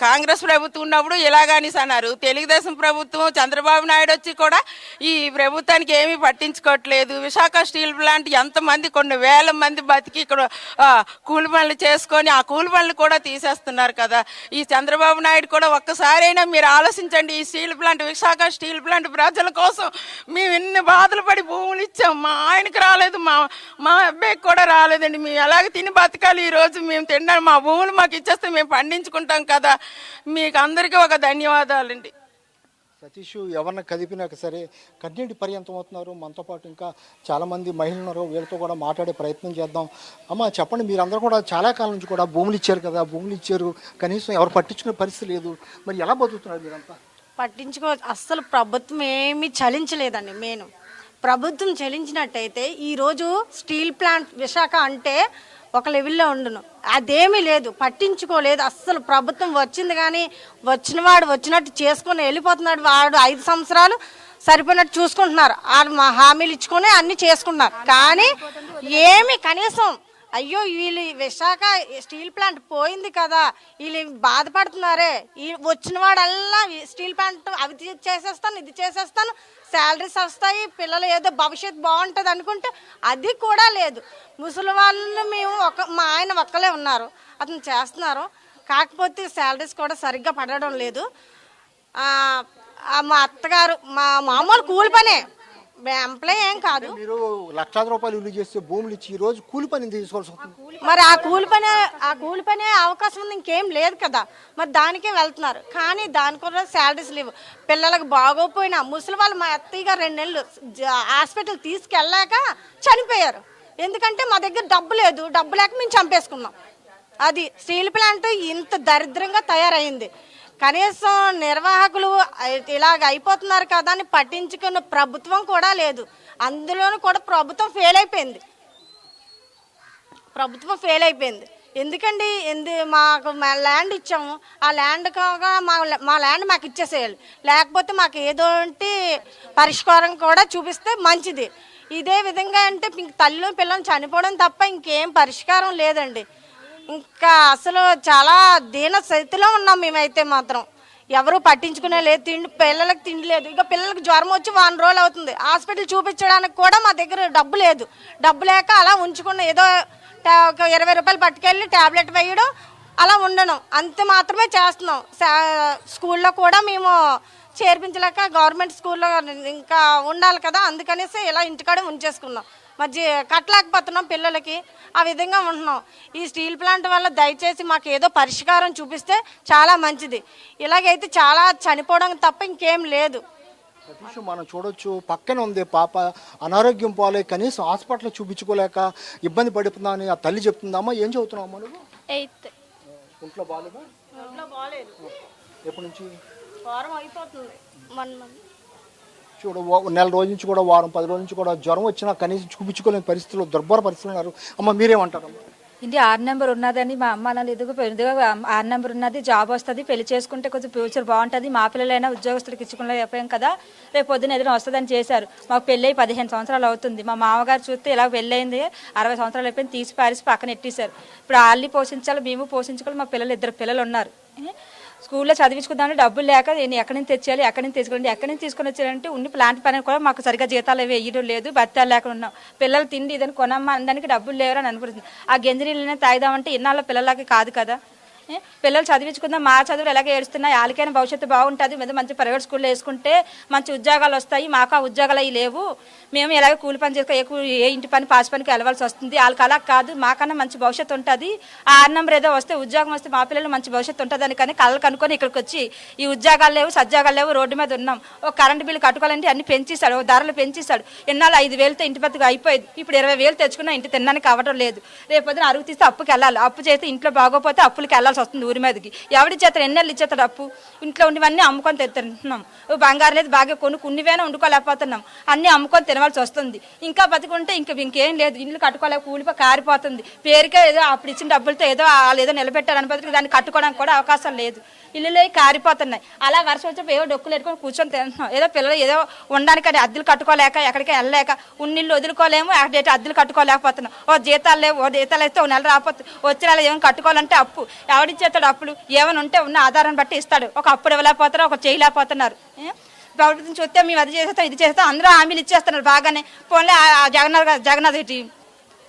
కాంగ్రెస్ ప్రభుత్వం ఉన్నప్పుడు ఇలాగని అన్నారు. తెలుగుదేశం ప్రభుత్వం చంద్రబాబు నాయుడు వచ్చి కూడా ఈ ప్రభుత్వానికి ఏమీ పట్టించుకోవట్లేదు. విశాఖ స్టీల్ ప్లాంట్ ఎంతమంది, కొన్ని వేల మంది బతికి ఇక్కడ కూలి పనులు చేసుకొని ఆ కూలి పనులు కూడా తీసేస్తున్నారు కదా. ఈ చంద్రబాబు నాయుడు కూడా ఒక్కసారైనా మీరు ఆలోచించండి. ఈ steel plant, Visakha steel plant ప్రజల కోసం మేము ఎన్ని బాధలు పడి భూములు ఇచ్చాం. మా ఆయనకి రాలేదు, మా అబ్బాయికి కూడా రాలేదండి. మేము ఎలాగ తిని బతకాలి? ఈరోజు మేము తిన్నాం, మా భూములు మాకు ఇచ్చేస్తే మేము పండించుకుంటాం కదా. మీకు అందరికీ ఒక ధన్యవాదాలండి. సతీష్ ఎవరిని కదిపినాక సరే కన్నీటి పర్యంతం అవుతున్నారు. మనతో పాటు ఇంకా చాలామంది మహిళలు ఉన్నారు, వీళ్ళతో కూడా మాట్లాడే ప్రయత్నం చేద్దాం. అమ్మ చెప్పండి, మీరందరూ కూడా చాలా కాలం నుంచి కూడా భూములు ఇచ్చారు కదా, భూములు ఇచ్చారు, కనీసం ఎవరు పట్టించుకునే పరిస్థితి లేదు. మరి ఎలా బతుకుతున్నారు మీరంతా? అస్సలు ప్రభుత్వం ఏమీ చలించలేదండి. ప్రభుత్వం చలించినట్టయితే ఈరోజు స్టీల్ ప్లాంట్ విశాఖ అంటే ఒక లెవెల్లో ఉండును. అదేమీ లేదు, పట్టించుకోలేదు అస్సలు. ప్రభుత్వం వచ్చింది కానీ వచ్చినవాడు వచ్చినట్టు చేసుకొని వెళ్ళిపోతున్నాడు. వాడు 5 సంవత్సరాలు సరిపోయినట్టు చూసుకుంటున్నారు. మా హామీలు ఇచ్చుకొని అన్ని చేసుకుంటున్నారు. కానీ ఏమి కనీసం అయ్యో వీళ్ళు విశాఖ స్టీల్ ప్లాంట్ పోయింది కదా, వీళ్ళు బాధపడుతున్నారే, వచ్చిన వాడల్లా స్టీల్ ప్లాంట్ అవి చేసేస్తాను, ఇది చేసేస్తాను, శాలరీస్ వస్తాయి, పిల్లలు ఏదో భవిష్యత్తు బాగుంటుంది అనుకుంటే అది కూడా లేదు. ముసలి వాళ్ళు మేము మా ఆయన ఒక్కలే ఉన్నారు, అతను చేస్తున్నారు. కాకపోతే శాలరీస్ కూడా సరిగ్గా పడడం లేదు. మా అత్తగారు మామూలు కూలి పనే, ఎంప్లాయ్ ఏం కాదు. మీరు లక్షల రూపాయలు ఇల్లు చేస్తే భూములు ఇచ్చి ఈ రోజు కూలి పని తీసుకోవాల్సి వస్తుంది. మరి ఆ కూలి పనే అవకాశం ఉంది, ఇంకేం లేదు కదా. మరి దానికే వెళ్తున్నారు. కానీ దాని కూడా శాలరీస్ లేవు. పిల్లలకు బాగోపోయినా ముసలి వాళ్ళు, మా అత్తయ్య గారు 2 నెలలు హాస్పిటల్ తీసుకెళ్ళాక చనిపోయారు. ఎందుకంటే మా దగ్గర డబ్బు లేదు, డబ్బు లేక మేము చంపేసుకున్నాం. అది స్టీల్ ప్లాంట్ ఇంత దరిద్రంగా తయారైంది. కనీసం నిర్వాహకులు ఇలాగ అయిపోతున్నారు కదా అని పట్టించుకున్న ప్రభుత్వం కూడా లేదు. అందులోనూ కూడా ప్రభుత్వం ఫెయిల్ అయిపోయింది. ఎందుకండి మాకు ల్యాండ్ ఇచ్చాము, ఆ ల్యాండ్ కాగా మా ల్యాండ్ మాకు ఇచ్చేసేయాలి. లేకపోతే మాకు ఏదో పరిష్కారం కూడా చూపిస్తే మంచిది. ఇదే విధంగా అంటే తల్లి పిల్లలు చనిపోవడం తప్ప ఇంకేం పరిష్కారం లేదండి. ఇంకా అసలు చాలా దీన స్థితిలో ఉన్నాం మేమైతే మాత్రం. ఎవరు పట్టించుకునే లేదు. పిల్లలకు తిండి లేదు. ఇక పిల్లలకు జ్వరం వచ్చి 1 రోజులు అవుతుంది. హాస్పిటల్ చూపించడానికి కూడా మా దగ్గర డబ్బు లేదు. డబ్బు లేక అలా ఉంచుకున్న ఏదో ఒక 20 రూపాయలు పట్టుకెళ్ళి ట్యాబ్లెట్ వేయడం, అలా ఉండడం అంతే మాత్రమే చేస్తున్నాం. స్కూల్లో కూడా మేము చేర్పించలేక గవర్నమెంట్ స్కూల్లో ఇంకా ఉండాలి కదా, అందుకనేసి ఇలా ఇంటికాడే ఉంచేసుకున్నాం. మరి కట్టలేకపోతున్నాం పిల్లలకి, ఆ విధంగా ఉంటున్నాం. ఈ స్టీల్ ప్లాంట్ వల్ల దయచేసి మాకు ఏదో పరిష్కారం చూపిస్తే చాలా మంచిది. ఇలాగైతే చాలా చనిపోవడం తప్ప ఇంకేం లేదు. సతీష్ మనం చూడొచ్చు, పక్కన ఉంది పాప అనారోగ్యం పోలే, కనీసం హాస్పిటల్ చూపించుకోలేక ఇబ్బంది పడుతుందని ఆ తల్లి చెప్తుందమ్మా. ఏం చదువుతున్నావు నువ్వు? 8th. ఇంట్లో బాగాలేదా? ఎప్పటి నుంచి? వారం అయిపోతుంది. చూడు, నెల రోజు నుంచి కూడా, వారం 10 రోజుల నుంచి కూడా జ్వరం వచ్చినా కనీసం చూపించుకోలేని పరిస్థితులు, దుర్భర పరిస్థితులు ఉన్నారు. అమ్మ మీరేమంటారమ్మా? ఇంటి 6 నెంబర్ ఉన్నదని మా అమ్మ నాన్న ఎదుగు 6 నెంబర్ ఉన్నది, జాబ్ వస్తుంది, పెళ్లి చేసుకుంటే కొంచెం ఫ్యూచర్ బాగుంటుంది, మా పిల్లలైనా ఉద్యోగస్తులకు ఇచ్చుకునేపోయాం కదా, రేపు పొద్దున ఏదైనా వస్తుందని చేశారు. మాకు పెళ్ళి 15 సంవత్సరాలు అవుతుంది. మా మామగారు చూస్తే ఇలా పెళ్ళయింది 60 సంవత్సరాలు అయిపోయింది, తీసి పారేసి పక్కన ఎట్టేశారు. ఇప్పుడు వాళ్ళని పోషించాలి, మేము పోషించుకోవాలి. మా పిల్లలు 2 పిల్లలు ఉన్నారు. స్కూల్లో చదివించుకుందామని డబ్బులు లేక నేను ఎక్కడి నుంచి తెచ్చేయాలి, ఎక్కడి నుంచి తెచ్చుకోండి, ఎక్కడి నుంచి తీసుకొని వచ్చారంటే ఉన్ని ప్లాంట్ పని కూడా మాకు సరిగ్గా జీతాలు అవి వేయడం లేదు, బత్తాలు లేకుండా ఉన్నాం. పిల్లలు తిండి ఇదని కొనమ్మా అందరికి డబ్బులు లేవని అనుకుంటుంది. ఆ గంజి నీళ్ళనే తాగుదామంటే ఇన్నాళ్ళ పిల్లలకి కాదు కదా. పిల్లలు చదివించుకుందాం, మా చదువులు ఎలాగ ఏడుస్తున్నాయి, వాళ్ళకైనా భవిష్యత్తు బాగుంటుంది, మీద మంచి ప్రైవేట్ స్కూల్లో వేసుకుంటే మంచి ఉద్యోగాలు వస్తాయి, మాకు ఆ ఉద్యోగాలు అవి లేవు, మేము ఎలాగ కూలి పని చేసుకో ఏ ఇంటి పని పాస్ పనికి వెళ్ళవలసి వస్తుంది, వాళ్ళకి అలా కాదు, మాకన్నా మంచి భవిష్యత్తు ఉంటుంది, ఆ 6 నెంబర్ ఏదో వస్తే ఉద్యోగం వస్తే మా పిల్లలు మంచి భవిష్యత్తు ఉంటుందని కానీ కళ్ళు కనుక్కొని ఇక్కడికి వచ్చి ఈ ఉద్యోగాలు లేవు, సద్యోగాలు లేవు, రోడ్డు మీద ఉన్నాం. ఒక కరెంటు బిల్లు కట్టుకోవాలంటే అన్ని పెంచేశాడు, ధరలు పెంచేశాడు. ఎన్నాళ్ళు 5,000తో ఇంటి పెద్దగా అయిపోయింది, ఇప్పుడు 20,000 తెచ్చుకున్నా ఇంటి తినడానికి అవ్వడం లేదు. రేపు పొద్దున అరుగు తీస్తే అప్పుకి వెళ్ళాలి, అప్పు చేస్తే ఇంట్లో బాగోపోతే అప్పులకి వెళ్ళాల్సి వస్తుంది ఊరి మీదకి. ఎవడి చేస్తారు, ఎన్నెళ్ళు ఇచ్చేస్తాడు అప్పు? ఇంట్లో ఉండివన్నీ అమ్ముకొని తింటున్నాం, బంగారం లేదు బాగా కొనుక్కునివేనా వండుకోలేకపోతున్నాం, అన్నీ అమ్ముకొని తినవలసి వస్తుంది. ఇంకా బతుకుంటే ఇంకేం లేదు, ఇల్లు కట్టుకోలేక కూలిపోయి కారిపోతుంది. పేరుకే ఏదో అప్పుడు ఇచ్చిన డబ్బులతో ఏదో వాళ్ళు ఏదో నిలబెట్టారని బతుకు దాన్ని కట్టుకోవడానికి కూడా అవకాశం లేదు. ఇల్లులో కారిపోతున్నాయి. అలా వర్షం వచ్చి ఏదో డొక్కులు పెట్టుకొని కూర్చొని తింటున్నాం. ఏదో పిల్లలు ఏదో ఉండడానికి అద్దెలు కట్టుకోలేక ఎక్కడికి వెళ్ళలేక ఉన్నిళ్ళు వదులుకోలేము, అక్కడైతే అద్దెలు కట్టుకోలేకపోతున్నాం. జీతాలు లేవు, జీతాలు అయితే 1 నెల రాకపోతే వచ్చే నెల ఏమైనా కట్టుకోవాలంటే అప్పు. ఎవడిచ్చేస్తాడు అప్పులు? ఏమైనా ఉంటే ఉన్న ఆధారాన్ని బట్టి ఇస్తాడు. ఒక అప్పుడు ఇవ్వలేకపోతారు, ఒక చేయలేకపోతున్నారు. ప్రభుత్వం చూస్తే మేము అది చేస్తాం ఇది చేస్తాం అందరూ హామీలు ఇచ్చేస్తున్నారు బాగానే. పోన్లే జగన్నాథ్ రెడ్డి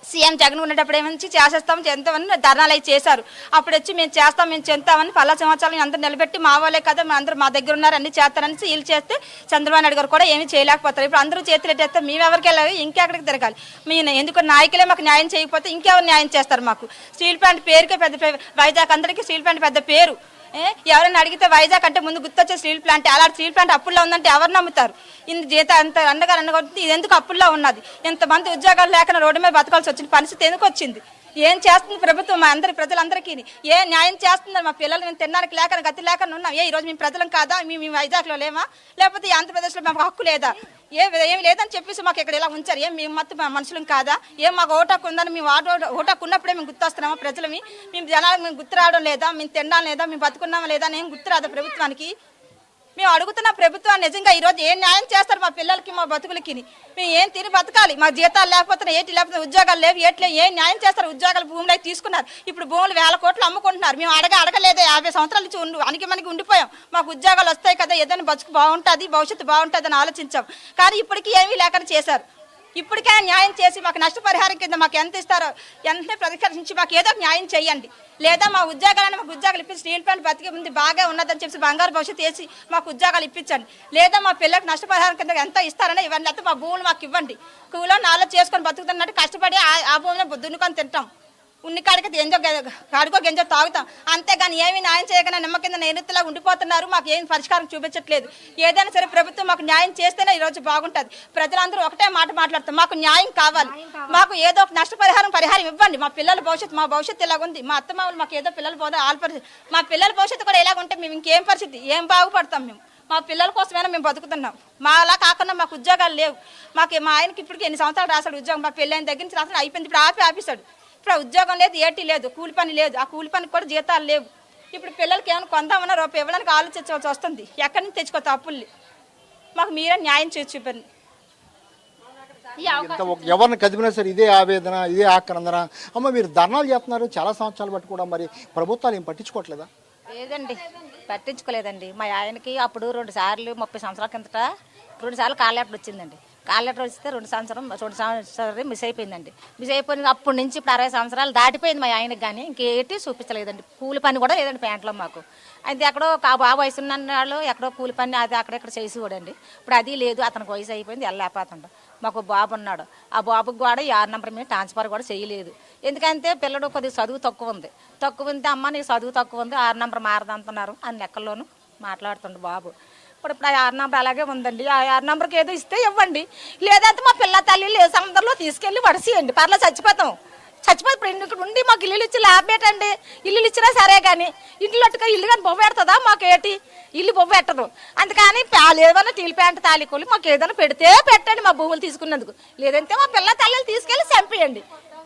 సీఎం జగన్ ఉండేటప్పుడు ఏమంచి చేసేస్తాం చెంతామని ధర్నాలు అవి చేశారు. అప్పుడు వచ్చి మేము చేస్తాం మేము చెంతామని 10 సంవత్సరాలు అందరూ నిలబెట్టి మా వాళ్ళే కదా అందరూ మా దగ్గర ఉన్నారు అన్ని చేస్తారని వీళ్ళు చేస్తే చంద్రబాబు నాయుడు గారు కూడా ఏమీ చేయలేకపోతారు. ఇప్పుడు అందరూ చేతులు ఎట్టేస్తే మేము ఎవరికి వెళ్ళాలి, ఇంకెక్కడికి తిరగాలి? మేము ఎందుకు నాయకులే మాకు న్యాయం చేయకపోతే ఇంకెవరు న్యాయం చేస్తారు? మాకు స్టీల్ ప్లాంట్ పేరుకే పెద్ద వైజాగ్ అందరికీ స్టీల్ ప్లాంట్ పెద్ద పేరు. ఎవరైనా అడిగితే వైజాగ్ అంటే ముందు గుర్తొచ్చే స్టీల్ ప్లాంట్. అలాంటి స్టీల్ ప్లాంట్ అప్పుల్లో ఉందంటే ఎవరు నమ్ముతారు? ఇంత జీతం అంత అండగొట్టి ఇది ఎందుకు అప్పుల్లో ఉన్నది? ఎంతమంది ఉద్యోగాలు లేకుండా రోడ్డు మీద బతకాల్సి వచ్చిన పరిస్థితి ఎందుకు వచ్చింది? ఏం చేస్తుంది ప్రభుత్వం మా అందరి ప్రజలందరికీ? ఏ న్యాయం చేస్తున్నారు? మా పిల్లలు నేను తినడానికి లేక గతి లేకుండా ఉన్నాం. ఈరోజు మేము ప్రజలం కాదా? మేము వైజాగ్లో లేమా? లేకపోతే ఆంధ్రప్రదేశ్లో మాకు హక్కు లేదా? ఏమి లేదని చెప్పేసి మాకు ఇక్కడ ఇలా ఉంచారు. మేము మొత్తం మనుషులం కాదా? మాకు ఓటాకు ఉందని మేము ఓటాకు ఉన్నప్పుడే మేము గుర్తొస్తున్నామా ప్రజలమి? మేము జనాలకు మేము గుర్తు రావడం లేదా? మేము తినడం లేదా? మేము బతుకున్నామా లేదా? నేను గుర్తు రాదా ప్రభుత్వానికి? మేము అడుగుతున్న ప్రభుత్వాన్ని నిజంగా ఈరోజు ఏం న్యాయం చేస్తారు మా పిల్లలకి మా బతుకులకి? మేము ఏం తిరిగి బతకాలి? మా జీతాలు లేకపోతే ఏటి లేకపోతే ఉద్యోగాలు లేవు ఏట్లే ఏం న్యాయం చేస్తారు? ఉద్యోగాలు భూములకి తీసుకున్నారు, ఇప్పుడు భూములు 1000 కోట్లు అమ్ముకుంటున్నారు. మేము అడగలేదే 50 సంవత్సరాల నుంచి మనకి ఉండిపోయాం. మాకు ఉద్యోగాలు వస్తాయి కదా, ఏదైనా బతుకు బాగుంటుంది భవిష్యత్తు బాగుంటుంది అని ఆలోచించాం. కానీ ఇప్పటికీ ఏమీ లేకుండా చేశారు. ఇప్పటికే న్యాయం చేసి మాకు నష్టపరిహారం కింద మాకు ఎంత ఇస్తారో వెంటనే ప్రతికరించి మాకు ఏదో న్యాయం చేయండి. లేదా మా ఉద్యోగాలను మాకు ఉద్యోగాలు ఇప్పించి స్టీల్ ప్లాంట్ బతికే ముందు బాగా ఉన్నదని చెప్పి బంగారు భవిష్యత్తు వేసి మాకు ఉద్యోగాలు ఇప్పించండి. లేదా మా పిల్లలకు నష్టపరిహారం కింద ఎంత ఇస్తారని ఇవన్నీ అయితే మా భూములు మాకు ఇవ్వండి. కూలో నాలో చేసుకొని బతుకుతున్నట్టు కష్టపడి ఆ భూమిని దున్నుకొని తింటాం. ఉన్ని కాడికి కాడుకో గెంజో తాగుతాం, అంతేగాని ఏమీ న్యాయం చేయకుండా నిమ్మ కింద నేనెత్తులా ఉండిపోతున్నారు. మాకు ఏం పరిష్కారం చూపించట్లేదు. ఏదైనా సరే ప్రభుత్వం మాకు న్యాయం చేస్తేనే ఈరోజు బాగుంటుంది. ప్రజలందరూ ఒకటే మాట మాట్లాడతాం, మాకు న్యాయం కావాలి, మాకు ఏదో ఒక పరిహారం ఇవ్వండి. మా పిల్లల భవిష్యత్తు మా భవిష్యత్తు ఇలాగ ఉంది. మా అత్తమామలు మాకు ఏదో పిల్లలు పోతే మా పిల్లల భవిష్యత్తు కూడా ఇలాగ ఉంటే మేము ఇంకేం పరిస్థితి ఏం బాగుపడతాం? మేము మా పిల్లల కోసమైనా మేము బతుకుతున్నాం. మా అలా కాకుండా మాకు ఉద్యోగాలు లేవు. మా ఆయనకి ఇప్పటికి ఎన్ని సంవత్సరాలు రాశాడు ఉద్యోగం, మా పెళ్ళైన దగ్గర నుంచి రాసాడు అయిపోయింది. ఇప్పుడు ఆపేశాడు. ఇప్పుడు ఉద్యోగం లేదు, ఏటీ లేదు, కూలి పని లేదు, ఆ కూలి పనికి కూడా జీతాలు లేవు. ఇప్పుడు పిల్లలకి ఏమైనా కొందామన్నా రూపాయి ఇవ్వడానికి ఆలోచించవలసి వస్తుంది. ఎక్కడి నుంచి తెచ్చుకోవచ్చు అప్పుల్ని? మాకు మీరే న్యాయం చేసి చూపండి. ఎవరిని కదిపినా సరే ఇదే ఆవేదన, ఇదే ఆక్రందన. అమ్మ మీరు ధర్నాలు చేస్తున్నారు చాలా సంవత్సరాలు బట్టి కూడా, మరి ప్రభుత్వాలు ఏం పట్టించుకోవట్లేదా? లేదండి, పట్టించుకోలేదండి. మా ఆయనకి అప్పుడు 2 సార్లు 30 సంవత్సరాల కిందట 2 సార్లు కాల్ లెటర్ వచ్చిందండి. కాల్ లెటర్ వస్తే 2 సంవత్సరాలు మిస్ అయిపోయిందండి. మిస్ అయిపోయింది. అప్పటి నుంచి ఇప్పుడు 60 సంవత్సరాలు దాటిపోయింది మా ఆయనకి, కానీ ఇంకేటి చూపించలేదండి. కూలి పని కూడా లేదండి ప్యాంట్లో మాకు. అయితే ఎక్కడో బాగా వయసు ఉన్న వాళ్ళు ఎక్కడో కూలి పని అది అక్కడెక్కడ చేసేవాడండి. ఇప్పుడు అది లేదు, అతనికి వయసు అయిపోయింది, వెళ్ళలేకపోతుండ. మాకు బాబు ఉన్నాడు, ఆ బాబుకి కూడా 6 నెంబర్ మీద ట్రాన్స్ఫర్ కూడా చేయలేదు. ఎందుకంటే పిల్లడు కొద్దిగా చదువు తక్కువ ఉంది. అమ్మ నీకు చదువు తక్కువ ఉంది 6 నెంబర్ మారదంటున్నారు అని లెక్కల్లోనూ మాట్లాడుతుండు బాబు. ఇప్పుడు 6 నెంబర్ అలాగే ఉందండి. ఆ 6 నెంబర్కి ఏదో ఇస్తే ఇవ్వండి, లేదంటే మా పిల్ల తల్లి సముద్రంలో తీసుకెళ్ళి వడిసేయండి. పర్లా చచ్చిపోతాం. ఇప్పుడు ఇక్కడ ఉండి మాకు ఇల్లు ఇచ్చి లాభేటండి. ఇల్లు ఇచ్చినా సరే కానీ ఇంట్లో ఇల్లు కానీ బొవ్వ పెడుతుందా? మాకు ఏంటి ఇల్లు బొవ్వ పెట్టదు. అందుకని ఏదైనా స్టీల్ ప్లాంట్ తాలికూలి మాకు ఏదైనా పెడితే పెట్టండి మా భూములు తీసుకున్నందుకు. లేదంటే మా పిల్ల తల్లిని తీసుకెళ్ళి చంపేయండి.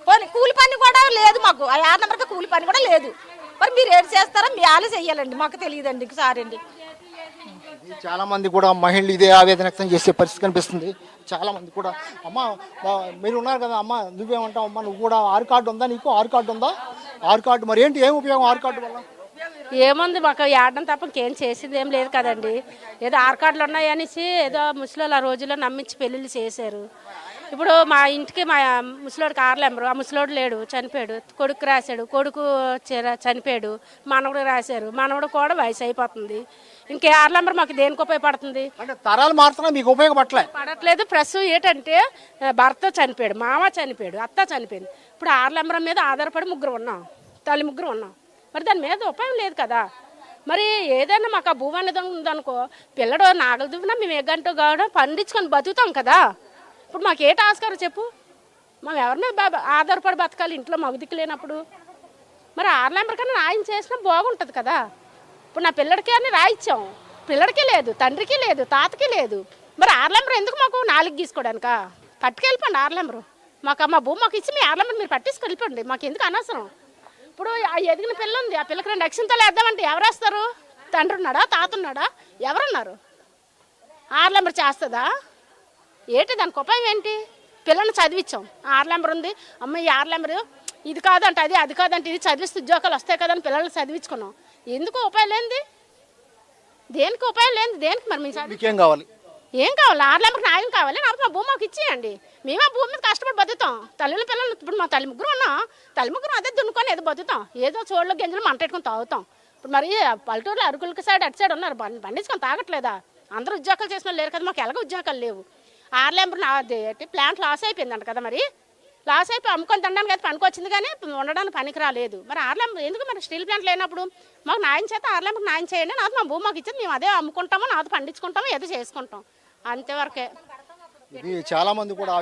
పోనీ కూలి పని కూడా లేదు మాకు. ఆ 6 నెంబర్కి కూలి పని కూడా లేదు. మరి మీరు ఏం చేస్తారో మీ ఆలు చెయ్యాలండి, మాకు తెలియదండి. సారీ అండి. చాలా మంది కూడా మహిళలు ఇదే ఆవేదన వ్యక్తం చేసే పరిస్థితి కనిపిస్తుంది. చాలా మంది కూడా అమ్మ మీరు ఉన్నారు కదా అమ్మ, నువ్వేమంటావు అమ్మ? నువ్వు కూడా ఆర్ కార్డు ఉందా? నీకు ఆర్ కార్డు ఉందా? ఆర్ కార్డు మరి ఏంటి, ఏం ఉపయోగం ఆర్ కార్డు వల్ల? ఏముంది, మాకు ఏడడం తప్ప ఇంకేం చేసింది ఏం లేదు కదండి. ఏదో ఆర్ కార్డులు ఉన్నాయనేసి ఏదో ముసలి ఆ రోజుల్లో నమ్మించి పెళ్ళిళ్ళు చేశారు. ఇప్పుడు మా ఇంటికి మా ముసలోడు కార్లెంబరు, ఆ ముసలోడు లేడు, చనిపోయాడు. కొడుకు రాశాడు, కొడుకు చనిపోయాడు. మనవడు రాశారు, మనవడు కూడా వయసు అయిపోతుంది. ఇంకే ఆర్లెంబర్ మాకు దేనికి ఉపయోగపడుతుంది? అంటే తరాలు మారుతున్నా మీకు ఉపయోగపడలే. పడట్లేదు. ప్లస్ ఏంటంటే భర్త చనిపోయాడు, మామ చనిపోయాడు, అత్త చనిపోయింది. ఇప్పుడు ఆర్లెంబరం మీద ఆధారపడి ముగ్గురు ఉన్నాం, తల్లి ముగ్గురు ఉన్నాం. మరి దాని మీద ఉపయోగం లేదు కదా. మరి ఏదైనా మాకు ఆ భూమి అనేది ఉందనుకో, పిల్లడు నాగలు దువ్వినా మేము ఏ గంట కావడం పండించుకొని బతుకుతాం కదా. ఇప్పుడు మాకు ఏటి ఆస్కారం చెప్పు? మేము ఎవరిని ఆధారపడి బతకాలి ఇంట్లో మగదిక్కు లేనప్పుడు? మరి ఆర్లెంబర్ కన్నా న్యాయం చేసినా బాగుంటుంది కదా. ఇప్పుడు నా పిల్లడికి అని రాయిచ్చాం, పిల్లడికి లేదు, తండ్రికి లేదు, తాతకి లేదు. మరి ఆర్లెంబర్ ఎందుకు మాకు 4 గీసుకోవడానిక? పట్టుకెళ్ళిపోండి ఆర్లెంబరు. మాకు మా భూమి మాకు ఇచ్చి మీ ఆర్లెంబర్ మీరు పట్టేసుకెళ్ళిపోండి, మాకు ఎందుకు అనవసరం. ఇప్పుడు ఆ ఎదిగిన పిల్ల ఉంది, ఆ పిల్లకి 2 అక్షింతలు వేద్దామంటే ఎవరు వేస్తారు? తండ్రి ఉన్నాడా, తాత ఉన్నాడా, ఎవరున్నారు? ఆర్లెంబర్ చేస్తుందా? ఏంటి దానికి ఉపాయం ఏంటి? పిల్లల్ని చదివించాం, ఆర్లెంబర్ ఉంది, అమ్మ ఈ ఆర్లెంబర్ ఇది కాదంటే అది, అది కాదంటే ఇది, చదివిస్తే ఉద్యోగాలు వస్తాయి కదా అని పిల్లల్ని చదివించుకున్నాం. ఎందుకు ఉపాయం లేనిది? దేనికి ఉపాయం లేనిది? దేనికి మరి మీకేం కావాలి? ఏం కావాలి? ఆర్లెంబర్కి న్యాయం కావాలి. నా భూమి మాకు ఇచ్చేయండి, మేము ఆ భూమి మీద కష్టపడి బతుకుతాం. తల్లిని పిల్లలు ఇప్పుడు మా తల్లి ముగ్గురు ఉన్నాం, తల్లి ముగ్గురు అదే దున్నుకొని ఏదో బతుకుతాం, ఏదో చోళ్ళ గింజలు మంటెట్టుకొని తాగుతాం. ఇప్పుడు మరి పల్లెటూరులో అరకులకి సైడ్ అటు సైడ్ ఉన్నారు, పండించుకొని తాగట్లేదా? అందరూ ఉద్యోగాలు చేసిన లేరు కదా, మాకు ఎలాగో ఉద్యోగాలు లేవు. ఆర్లెంబర్ ప్లాంట్ లాస్ అయిపోయిందంట కదా, మరి లాస్ అయిపోయి అమ్ముకొని తినడానికి అయితే పనికి వచ్చింది కానీ ఉండడానికి పనికి రాలేదు. మరి ఆర్లెంబర్ ఎందుకు? మరి స్టీల్ ప్లాంట్ లేనప్పుడు మాకు న్యాయం చేస్తే ఆర్లెంబర్కి న్యాయం చేయండి. నాది మా భూమి మాకు ఇచ్చింది, మేము అదే అమ్ముకుంటాము, నాది పండించుకుంటాము, ఏదో చేసుకుంటాం, అంతవరకే. ఇది చాలామంది కూడా ఆ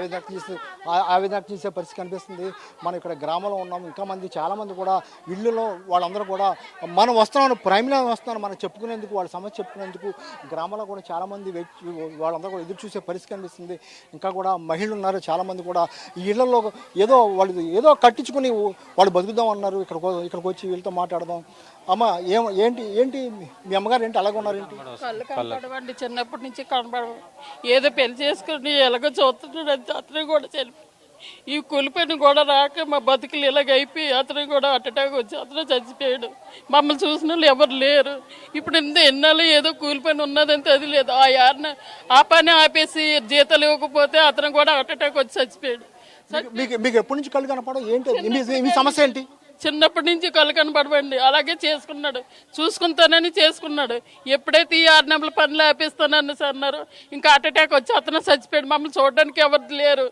విధంగా చేసే పరిస్థితి కనిపిస్తుంది. మనం ఇక్కడ గ్రామంలో ఉన్నాము, ఇంకా మంది చాలామంది కూడా ఇళ్ళలో వాళ్ళందరూ కూడా మనం వస్తున్నాం, ప్రైమ్లో వస్తున్నాను మనం చెప్పుకునేందుకు, వాళ్ళ సమస్య చెప్పుకునేందుకు గ్రామంలో కూడా చాలామంది వాళ్ళందరూ కూడా ఎదురు చూసే పరిస్థితి కనిపిస్తుంది. ఇంకా కూడా మహిళలు ఉన్నారు, చాలామంది కూడా ఈ ఇళ్లలో ఏదో వాళ్ళు ఏదో కట్టించుకుని వాళ్ళు బతుకుదాం అన్నారు. ఇక్కడికి వచ్చి వీళ్ళతో మాట్లాడదాం. అమ్మ ఏంటి ఏంటి మీ అమ్మగారు ఏంటి అలాగే ఉన్నారు? ఏంటి కళ్ళు కనపడవండి, చిన్నప్పటి నుంచి కనపడవు. ఏదో పెళ్లి చేసుకుని ఎలాగో చూస్తున్నాడు, అతను కూడా చనిపోయి, ఈ కూలిపోయిన కూడా రాక మా బతుకులు ఇలాగ అయిపోయి అతను కూడా అటాక్ వచ్చి అతను చచ్చిపోయాడు. మమ్మల్ని చూసిన వాళ్ళు ఎవరు లేరు. ఇప్పుడు ఎన్నాళ్ళు ఏదో కూలిపోయిన ఉన్నదంటే అది లేదు. ఆ పని ఆపేసి జీతాలు ఇవ్వకపోతే అతను కూడా అటాక్ వచ్చి చచ్చిపోయాడు. మీకు ఎప్పటి నుంచి కళ్ళు కనపడవు? ఏంటి మీ సమస్య ఏంటి? చిన్నప్పటి నుంచి కళ్ళు కనపడవండి, అలాగే చేసుకున్నాడు, చూసుకుంటానని చేసుకున్నాడు. ఎప్పుడైతే ఈ 6 నెలల పనులు ఆపేస్తానని అన్నారు, ఇంకా అటాక్ వచ్చి అతను చచ్చిపోయాడు. మమ్మల్ని చూడడానికి ఎవరు లేరు.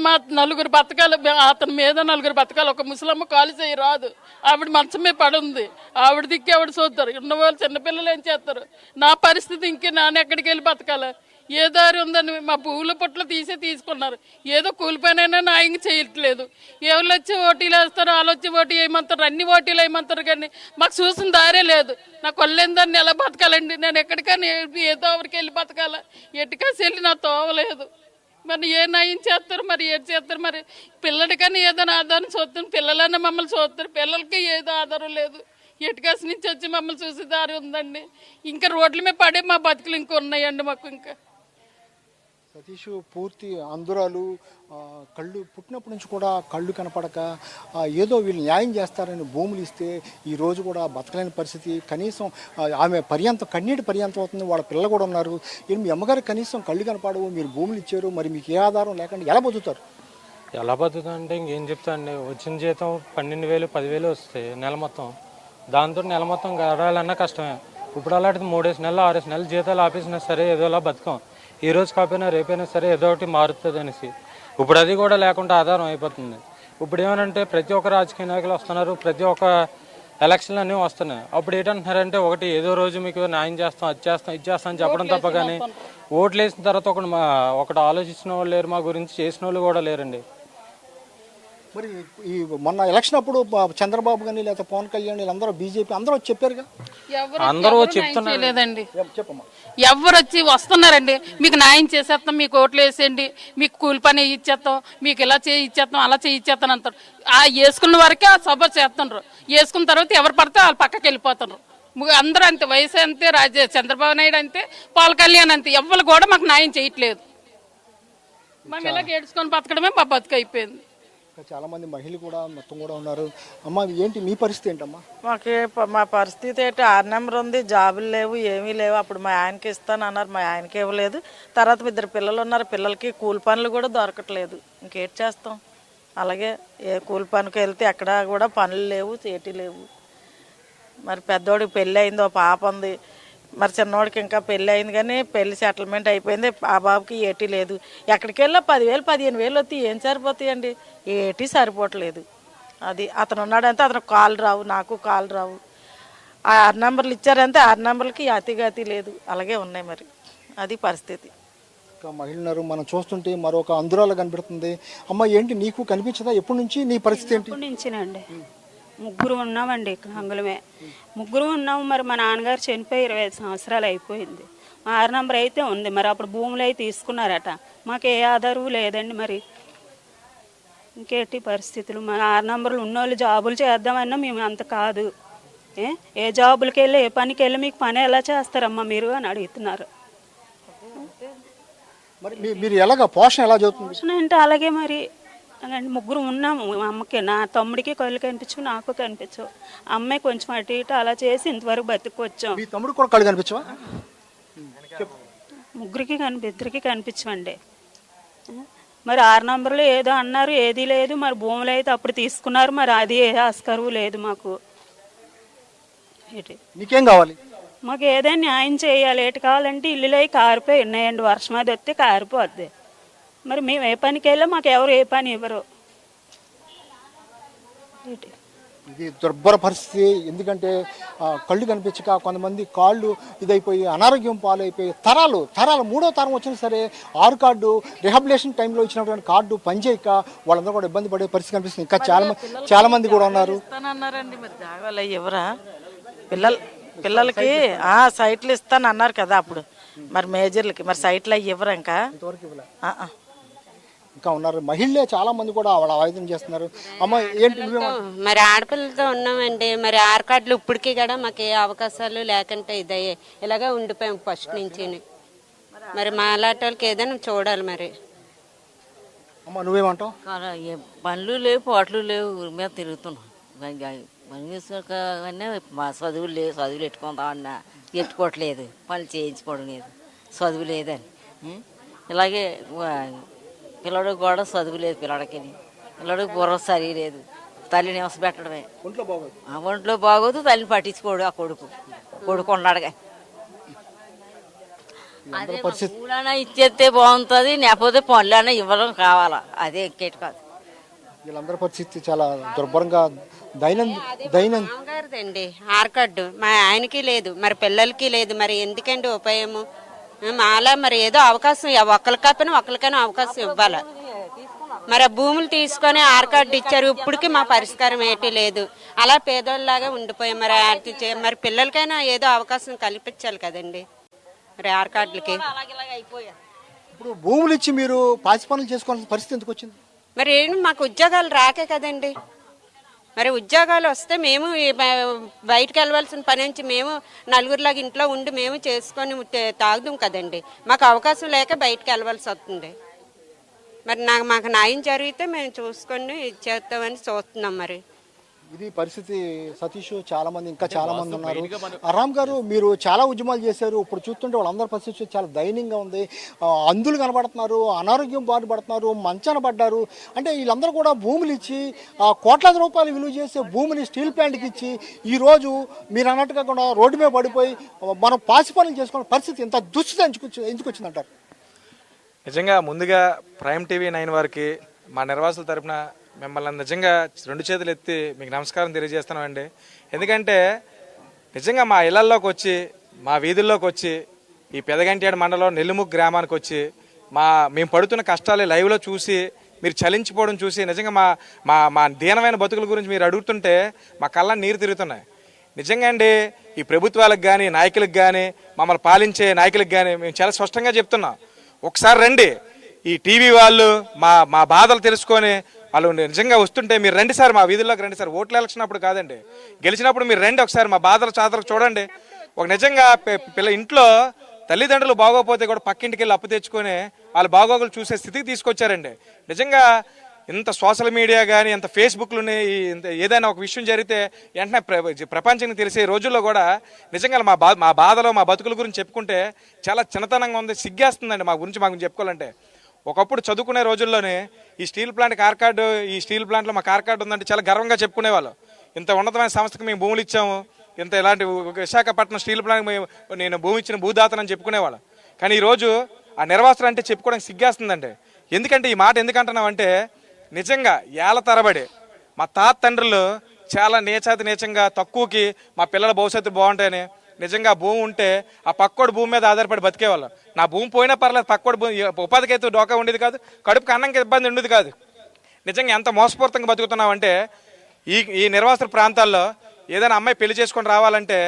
మా 4 బతకాలు, అతని మీద 4 బతకాలు. ఒక ముసలమ్మ కాలు చేయి రాదు, ఆవిడ మంచమే పడుంది, ఆవిడ దిక్కి ఆవిడ చూస్తారు. ఉన్నవాళ్ళు చిన్నపిల్లలు ఏం చేస్తారు? నా పరిస్థితి ఇంకే, నాన్న ఎక్కడికి వెళ్ళి బతకాలి? ఏ దారి ఉందని మా పూల పొట్లు తీసుకున్నారు. ఏదో కూలిపోయినైనా న్యాయం చేయట్లేదు. ఎవరు వచ్చి ఓటీలు వేస్తారు, వాళ్ళు వచ్చి ఓటీ వేయమంటారు, అన్ని ఓటీలు వేయమంటారు, కానీ మాకు చూసిన దారే లేదు. నాకు కొల్లేందాన్ని ఎలా బతకాలండి? నేను ఎక్కడికైనా ఏదో ఎవరికి వెళ్ళి బతకాలా? ఎటుకాసి వెళ్ళి నా తోవలేదు. మరి ఏ న్యాయం చేస్తారు? మరి ఏడు చేస్తారు? మరి పిల్లడికని ఏదైనా ఆధారం చూస్తారు, పిల్లలన్నా మమ్మల్ని చూస్తారు, పిల్లలకి ఏదో ఆధారం లేదు. ఎటుకాసి నుంచి వచ్చి మమ్మల్ని చూసే దారి ఉందండి. ఇంకా రోడ్ల మీద పడే మా బతుకులు ఇంకా ఉన్నాయండి మాకు. ఇంకా సతీష్ పూర్తి అందురాలు, కళ్ళు పుట్టినప్పటి నుంచి కూడా కళ్ళు కనపడక ఏదో వీళ్ళు న్యాయం చేస్తారని భూములు ఇస్తే ఈరోజు కూడా బతకలేని పరిస్థితి. కనీసం ఆమె కన్నీటి పర్యంతం అవుతుంది, వాళ్ళ పిల్లలు కూడా ఉన్నారు. మీ అమ్మగారు కనీసం కళ్ళు కనపడవు, మీరు భూములు ఇచ్చారు, మరి మీకు ఏ ఆధారం లేకుండా ఎలా బతుకుతారు? ఎలా బతుకుతా అంటే ఇంకేం చెప్తా అండి. వచ్చిన జీతం 12,000 10,000 వస్తాయి నెల మొత్తం. దాంతో నెల మొత్తం గడవాలన్నా కష్టమే. ఇప్పుడు అలాంటిది 3 నెలలు 6 నెలలు జీతాలు ఆపేసినా సరే ఏదోలా బతకం. ఈ రోజు కాకపోయినా రేపైనా సరే ఏదో ఒకటి మారుతుంది అనేసి. ఇప్పుడు అది కూడా లేకుండా ఆధారం అయిపోతుంది. ఇప్పుడు ఏమనంటే ప్రతి ఒక్క రాజకీయ నాయకులు వస్తున్నారు, ప్రతి ఒక్క ఎలక్షన్లు అన్నీ వస్తున్నాయి. అప్పుడు ఏంటంటున్నారంటే ఒకటి ఏదో రోజు మీకు న్యాయం చేస్తాం, అది చేస్తాం, ఇది చేస్తాం అని చెప్పడం తప్ప కానీ ఓట్లు వేసిన తర్వాత ఒకటి ఆలోచించిన వాళ్ళు లేరు, మా గురించి చేసిన వాళ్ళు కూడా లేరండి. మరి ఈ మొన్న ఎలక్షన్ అప్పుడు చంద్రబాబు కానీ లేకపోతే పవన్ కళ్యాణ్ వీళ్ళందరూ బీజేపీ అందరూ వచ్చి చెప్పారు, అందరూ చెప్తున్నారండి. ఎవరు వచ్చి వస్తున్నారండి, మీకు న్యాయం చేసేస్తాం, మీకు ఓట్లు వేసేయండి, మీకు కూలి పని ఇచ్చేస్తాం, మీకు ఇలా ఇచ్చేస్తాం, అలా ఇచ్చేస్తాను అంటారు. ఆ వేసుకున్న వరకే ఆ సభ చేస్తున్నారు. వేసుకున్న తర్వాత ఎవరు పడితే వాళ్ళు పక్కకి వెళ్ళిపోతున్నారు. అందరూ అంతే, వయసు అంతే, చంద్రబాబు నాయుడు అంతే, పవన్ కళ్యాణ్ అంతే. ఎవరు కూడా మాకు న్యాయం చేయట్లేదు. మేము ఇలా ఏడ్చుకొని బతకడమే మా బతుకు అయిపోయింది. చాలా మంది మహిళలు కూడా మొత్తం కూడా ఉన్నారు. అమ్మ ఏంటి మీ పరిస్థితి ఏంటమ్మా? మా పరిస్థితి ఏంటి, 6 నెంబర్ ఉంది, జాబులు లేవు, ఏమీ లేవు. అప్పుడు మా ఆయనకి ఇస్తానన్నారు, మా ఆయనకి ఇవ్వలేదు. తర్వాత 2 పిల్లలు ఉన్నారు, పిల్లలకి కూలి పనులు కూడా దొరకట్లేదు. ఇంకేటి చేస్తాం? అలాగే ఏ కూలి పనికి వెళ్తే అక్కడ కూడా పనులు లేవు, ఏటి లేవు. మరి పెద్దోడికి పెళ్ళి అయింది, ఓ పాప ఉంది. మరి చిన్నోడికి ఇంకా పెళ్ళి అయింది, కానీ పెళ్లి సెటిల్మెంట్ అయిపోయింది. ఆ బాబుకి ఏటీ లేదు. ఎక్కడికి వెళ్ళా 10,000 15,000 వస్తాయి, ఏం సరిపోతాయండి? ఏటీ సరిపోవట్లేదు. అది అతను ఉన్నాడంటే అతనికి కాల్ రావు, నాకు కాల్ రావు. ఆ 6 నెంబర్లు ఇచ్చారంటే 6 నెంబర్లకి అతిగతి లేదు. అలాగే ఉన్నాయి మరి, అది పరిస్థితి. ఇంకా మహిళలు మనం చూస్తుంటే మరొక అందురాలు కనిపెడుతుంది. అమ్మ ఏంటి నీకు కనిపించదా? ఎప్పటి నుంచి నీ పరిస్థితి ఏంటి? ఎప్పటి నుంచినండి, 3 ఉన్నామండి, అంగుళమే 3 ఉన్నాము. మరి మా నాన్నగారు చనిపోయి 25 సంవత్సరాలు అయిపోయింది. 6 నెంబర్ అయితే ఉంది, మరి అప్పుడు భూములు అయితే తీసుకున్నారట. మాకు ఏ ఆధారం లేదండి. మరి ఇంకేటి పరిస్థితులు? మరి 6 నెంబర్లు ఉన్నోళ్ళు జాబులు చేద్దామన్నా మేము అంత కాదు. ఏ జాబులకి వెళ్ళి ఏ పనికి వెళ్ళి మీకు పని ఎలా చేస్తారమ్మా మీరు అని అడుగుతున్నారు. మరి మీరు ఎలాగ పోషణ ఎలా చదువుతుంది అంటే అలాగే మరి 3 ఉన్నాము. అమ్మకి, నా తమ్ముడికి కళ్ళు కనిపించు, నాకు కనిపించు. అమ్మాయి కొంచెం అటు ఇటు అలా చేసి ఇంతవరకు బతుకొచ్చాం. మీ తమ్ముడు కూడా కళ్ళు కనిపించవా? 3కి ఇద్దరికి కనిపించమండి. మరి 6 నెంబర్లు ఏదో అన్నారు, ఏది లేదు. మరి భూములు అయితే అప్పుడు తీసుకున్నారు, మరి అది ఏ ఆస్కారం లేదు మాకు. నీకేం కావాలి? మాకు ఏదైనా న్యాయం చేయాలి. ఏటి కావాలంటే ఇల్లులో కారిపోయి ఉన్నాయండి, వర్షం అది వస్తే కారిపోద్ది. మరి మేము ఏ పనికి వెళ్ళా మాకు ఎవరు ఏ పని ఇవ్వరు. ఇది దుర్భర పరిస్థితి. ఎందుకంటే కళ్ళు కనిపించక కొంతమంది కాళ్ళు ఇదైపోయి అనారోగ్యం పాలైపోయి తరాలు 3వ తరం వచ్చినా సరే 6 కార్డు రిహాబిలేషన్ టైంలో ఇచ్చినటువంటి కార్డు పనిచేయక వాళ్ళందరూ కూడా ఇబ్బంది పడే పరిస్థితి కనిపిస్తుంది. ఇంకా చాలా మంది కూడా ఉన్నారు. ఇస్తానన్నారండి, మరి జాగాలు ఎవరా పిల్లలకి సైట్లు ఇస్తాను అన్నారు కదా అప్పుడు. మరి మేజర్లకి మరి సైట్లు అవి ఇవ్వరు ఇంకా ఉన్నారు. మహిళలే చాలా మంది కూడా వాళ్ళ ఆవేదన చేస్తున్నారు. అమ్మ ఏంటి? మరి ఆడపిల్లలతో ఉన్నామండి. మరి 6 కార్డులు ఇప్పటికీ కూడా మాకు ఏ అవకాశాలు లేకుంటే ఇదయ్యే ఇలాగే ఉండిపోయాం ఫస్ట్ నుంచి. మరి మా అలాంటి వాళ్ళకి ఏదైనా చూడాలి. మరి అమ్మ నువ్వేమంటావు? పనులు లేవు, పోట్లు లేవు, ఊరి మీద తిరుగుతున్నాం. పని చేసుకోకనే మా చదువులు లేవు, చదువులు ఎట్టుకుందామన్నా ఎట్టుకోవట్లేదు, పనులు చేయించుకోవడం లేదు, చదువు లేదని. ఇలాగే పిల్లడికి కూడా చదువు లేదు, పిల్లడికి బుర్ర సరి లేదు, తల్లిని నివస పెట్టడమే. ఒంట్లో బాగోదు, తల్లిని పట్టించుకోడు ఆ కొడుకు ఉన్నాడుగా. అదే పూలైనా ఇచ్చేస్తే బాగుంటుంది, లేకపోతే పనులైనా ఇవ్వడం కావాలా, అదే ఎక్కేటి కాదు. వీళ్ళందరి పరిస్థితి చాలా దుర్భరంగా దైనందండి. 6 కార్డు మా ఆయనకి లేదు, మరి పిల్లలకి లేదు. మరి ఎందుకండి ఉపయోగము? అలా మరి ఏదో అవకాశం ఒకరికి కాకపోయినా ఒకరికైనా అవకాశం ఇవ్వాలి. మరి ఆ భూములు తీసుకొని 6 కార్డు ఇచ్చారు, ఇప్పటికీ మా పరిష్కారం ఏంటి లేదు. అలా పేదోళ్ళలాగా ఉండిపోయాం. మరి పిల్లలకైనా ఏదో అవకాశం కల్పించాలి కదండి. మరి 6 కార్డులకి ఇప్పుడు భూములు ఇచ్చి మీరు పాసి పనులు చేసుకోవాల్సిన పరిస్థితి ఎందుకు వచ్చింది? మరి మాకు ఉద్యోగాలు రాకే కదండి. మరి ఉద్యోగాలు వస్తే మేము బయటకు వెళ్ళవలసిన పని నుంచి మేము నలుగురిలాగా ఇంట్లో ఉండి మేము చేసుకొని తాగుదాం కదండి. మాకు అవకాశం లేక బయటకు వెళ్ళవలసి వస్తుంది. మరి మాకు న్యాయం జరిగితే మేము చూసుకొని ఇచ్చేస్తామని చూస్తున్నాం. మరి ఇది పరిస్థితి సతీష్. చాలా మంది ఇంకా చాలా మంది ఉన్నారు. రామ్ గారు మీరు చాలా ఉద్యమాలు చేశారు. ఇప్పుడు చూస్తుంటే వాళ్ళందరి పరిస్థితి చాలా దయనీయంగా ఉంది. అందులు కనబడుతున్నారు, అనారోగ్యం బారి పడుతున్నారు, మంచాన పడ్డారు. అంటే వీళ్ళందరూ కూడా భూములు ఇచ్చి కోట్లాది రూపాయలు విలువ చేసే భూమిని స్టీల్ ప్లాంట్కి ఇచ్చి ఈరోజు మీరు అన్నట్టుగా కూడా రోడ్డు మీద పడిపోయి మనం పాసి పనులు చేసుకునే పరిస్థితి ఇంత దుస్థితి ఎందుకు వచ్చిందంటారు? నిజంగా ముందుగా ప్రైమ్ టీవీ 9 వారికి మా నిర్వాసుల తరపున మిమ్మల్ని నిజంగా 2 చేతులు ఎత్తి మీకు నమస్కారం తెలియజేస్తున్నామండి. ఎందుకంటే నిజంగా మా ఇళ్లలోకి వచ్చి, మా వీధుల్లోకి వచ్చి, ఈ పెదగంటేడు మండలం నెల్లిముగ్గు గ్రామానికి వచ్చి మేము పడుతున్న కష్టాలు లైవ్లో చూసి మీరు చలించిపోవడం చూసి నిజంగా మా దీనమైన బతుకుల గురించి మీరు అడుగుతుంటే మా కళ్ళ నీరు తిరుగుతున్నాయి. నిజంగా అండి, ఈ ప్రభుత్వాలకు కానీ నాయకులకు కానీ మమ్మల్ని పాలించే నాయకులకు కానీ మేము చాలా స్పష్టంగా చెప్తున్నాం. ఒకసారి రండి, ఈ టీవీ వాళ్ళు మా బాధలు తెలుసుకొని వాళ్ళు నిజంగా వస్తుంటే మీరు రండి సార్, మా వీధుల్లోకి రండి సార్. ఓట్ల ఎలక్షన్ అప్పుడు కాదండి, గెలిచినప్పుడు మీరు రండి, ఒకసారి మా బాధలు చాదలు చూడండి. నిజంగా ఇంట్లో తల్లిదండ్రులు బాగోకపోతే కూడా పక్కింటికి వెళ్ళి అప్పు తెచ్చుకొని వాళ్ళ బాగోగులు చూసే స్థితికి తీసుకొచ్చారండి. నిజంగా ఇంత సోషల్ మీడియా కానీ ఇంత ఫేస్బుక్లు ఏదైనా ఒక విషయం జరిగితే వెంటనే ప్రపంచానికి తెలిసే రోజుల్లో కూడా నిజంగా మా బాధలో మా బతుకుల గురించి చెప్పుకుంటే చాలా చిన్నతనంగా ఉంది, సిగ్గేస్తుందండి మా గురించి చెప్పుకోవాలంటే. ఒకప్పుడు చదువుకునే రోజుల్లోనే ఈ స్టీల్ ప్లాంట్ కార్కార్డు, ఈ స్టీల్ ప్లాంట్లో మా కార్కార్డు ఉందంటే చాలా గర్వంగా చెప్పుకునేవాళ్ళు. ఇంత ఉన్నతమైన సంస్థకు మేము భూములు ఇచ్చాము, ఇంత ఇలాంటి విశాఖపట్నం స్టీల్ ప్లాంట్ నేను భూమి ఇచ్చిన భూదాతనని చెప్పుకునేవాళ్ళం. కానీ ఈరోజు ఆ నిర్వాసులు అంటే చెప్పుకోవడానికి సిగ్గేస్తుందండి. ఎందుకంటే ఈ మాట ఎందుకంటున్నామంటే నిజంగా ఏళ్ల తరబడి మా తాత తండ్రులు చాలా నీచంగా తక్కువకి మా పిల్లల భవిష్యత్తు బాగుంటాయని నిజంగా భూమి ఉంటే ఆ పక్కోడు భూమి మీద ఆధారపడి బతికేవాళ్ళం. నా భూమి పోయినా పర్లేదు, పక్కోడు భూమి ఉపాధికి అయితే డోకా ఉండేది కాదు, కడుపుకి అన్నంకి ఇబ్బంది ఉండేది కాదు. నిజంగా ఎంత మోసపూరితంగా బతుకుతున్నామంటే ఈ నిర్వాసిత ప్రాంతాల్లో ఏదైనా అమ్మాయి పెళ్లి చేసుకొని రావాలంటే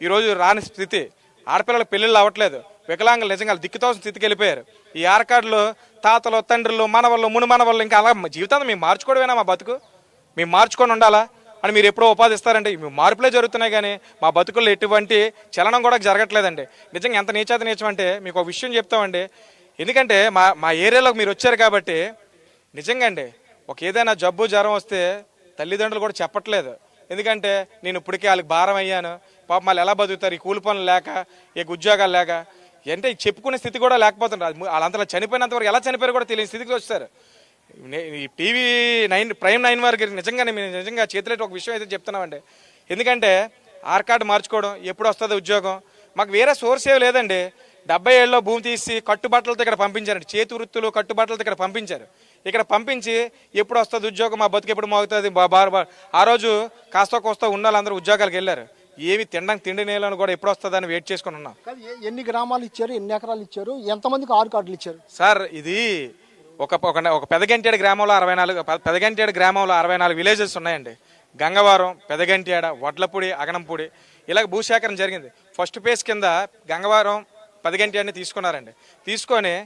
ఈరోజు రాని స్థితి. ఆడపిల్లలకు పెళ్ళిళ్ళు అవ్వట్లేదు, వికలాంగులు నిజంగా దిక్కుతోసిన స్థితికి వెళ్ళిపోయారు. ఈ ఆర్కార్డులు తాతలు తండ్రులు మనవాళ్ళు మునుమనవాళ్ళు ఇంకా అలా జీవితాన్ని మేము మార్చుకోవడమేనా మా బతుకు? మేము మార్చుకొని ఉండాలా అని మీరు ఎప్పుడో ఉపాధిస్తారంటే మార్పులే జరుగుతున్నాయి కానీ మా బతుకుల్లో ఎటువంటి చలనం కూడా జరగట్లేదండి. నిజంగా ఎంత నీచం అంటే మీకు ఒక విషయం చెప్తామండి. ఎందుకంటే మా ఏరియాలోకి మీరు వచ్చారు కాబట్టి నిజంగా అండి ఒక ఏదైనా జబ్బు జ్వరం వస్తే తల్లిదండ్రులు కూడా చెప్పట్లేదు. ఎందుకంటే నేను ఇప్పటికే వాళ్ళకి భారం అయ్యాను, పాప మళ్ళీ ఎలా బతుకుతారు ఈ కూలి పనులు లేక, ఏ ఉద్యోగాలు లేక, అంటే చెప్పుకునే స్థితి కూడా లేకపోతున్నారు. వాళ్ళంతలో చనిపోయినంత వరకు ఎలా చనిపోయారు కూడా తెలియని స్థితికి వచ్చారు. ఈ టీవీ ప్రైమ్ 9 వారికి నిజంగా చేతులెట్టి ఒక విషయం అయితే చెప్తున్నామండి. ఎందుకంటే ఆర్కార్డు మార్చుకోవడం ఎప్పుడు వస్తుంది ఉద్యోగం, మాకు వేరే సోర్స్ ఏమి లేదండి. 70 ఏళ్ళలో భూమి తీసి కట్టుబట్టలతో ఇక్కడ పంపించారండి, చేతి వృత్తులు కట్టుబట్టలతో ఇక్కడ పంపించారు. ఇక్కడ పంపించి ఎప్పుడు వస్తుంది ఉద్యోగం, మా బతుకు ఎప్పుడు మోగుతుంది. ఆ రోజు కాస్త కోస్తా ఉన్న వాళ్ళందరూ ఉద్యోగాలకు వెళ్ళారు. ఏమి తిండి నేలను కూడా ఎప్పుడు వస్తుందని వెయిట్ చేసుకుని ఉన్నాం. ఎన్ని గ్రామాలు ఇచ్చారు, ఎన్ని ఎకరాలు ఇచ్చారు, ఎంతమందికి ఆర్కార్డులు ఇచ్చారు సార్? ఇది ఒక పెదగంటేడు గ్రామంలో 64 విలేజెస్ ఉన్నాయండి. గంగవరం, పెదగంటేడ, వడ్లపూడి, అగనంపూడి ఇలాగ భూసేకరణ జరిగింది. ఫస్ట్ ఫేజ్ కింద గంగవరం పెదగంటేడని తీసుకున్నారండి. తీసుకొని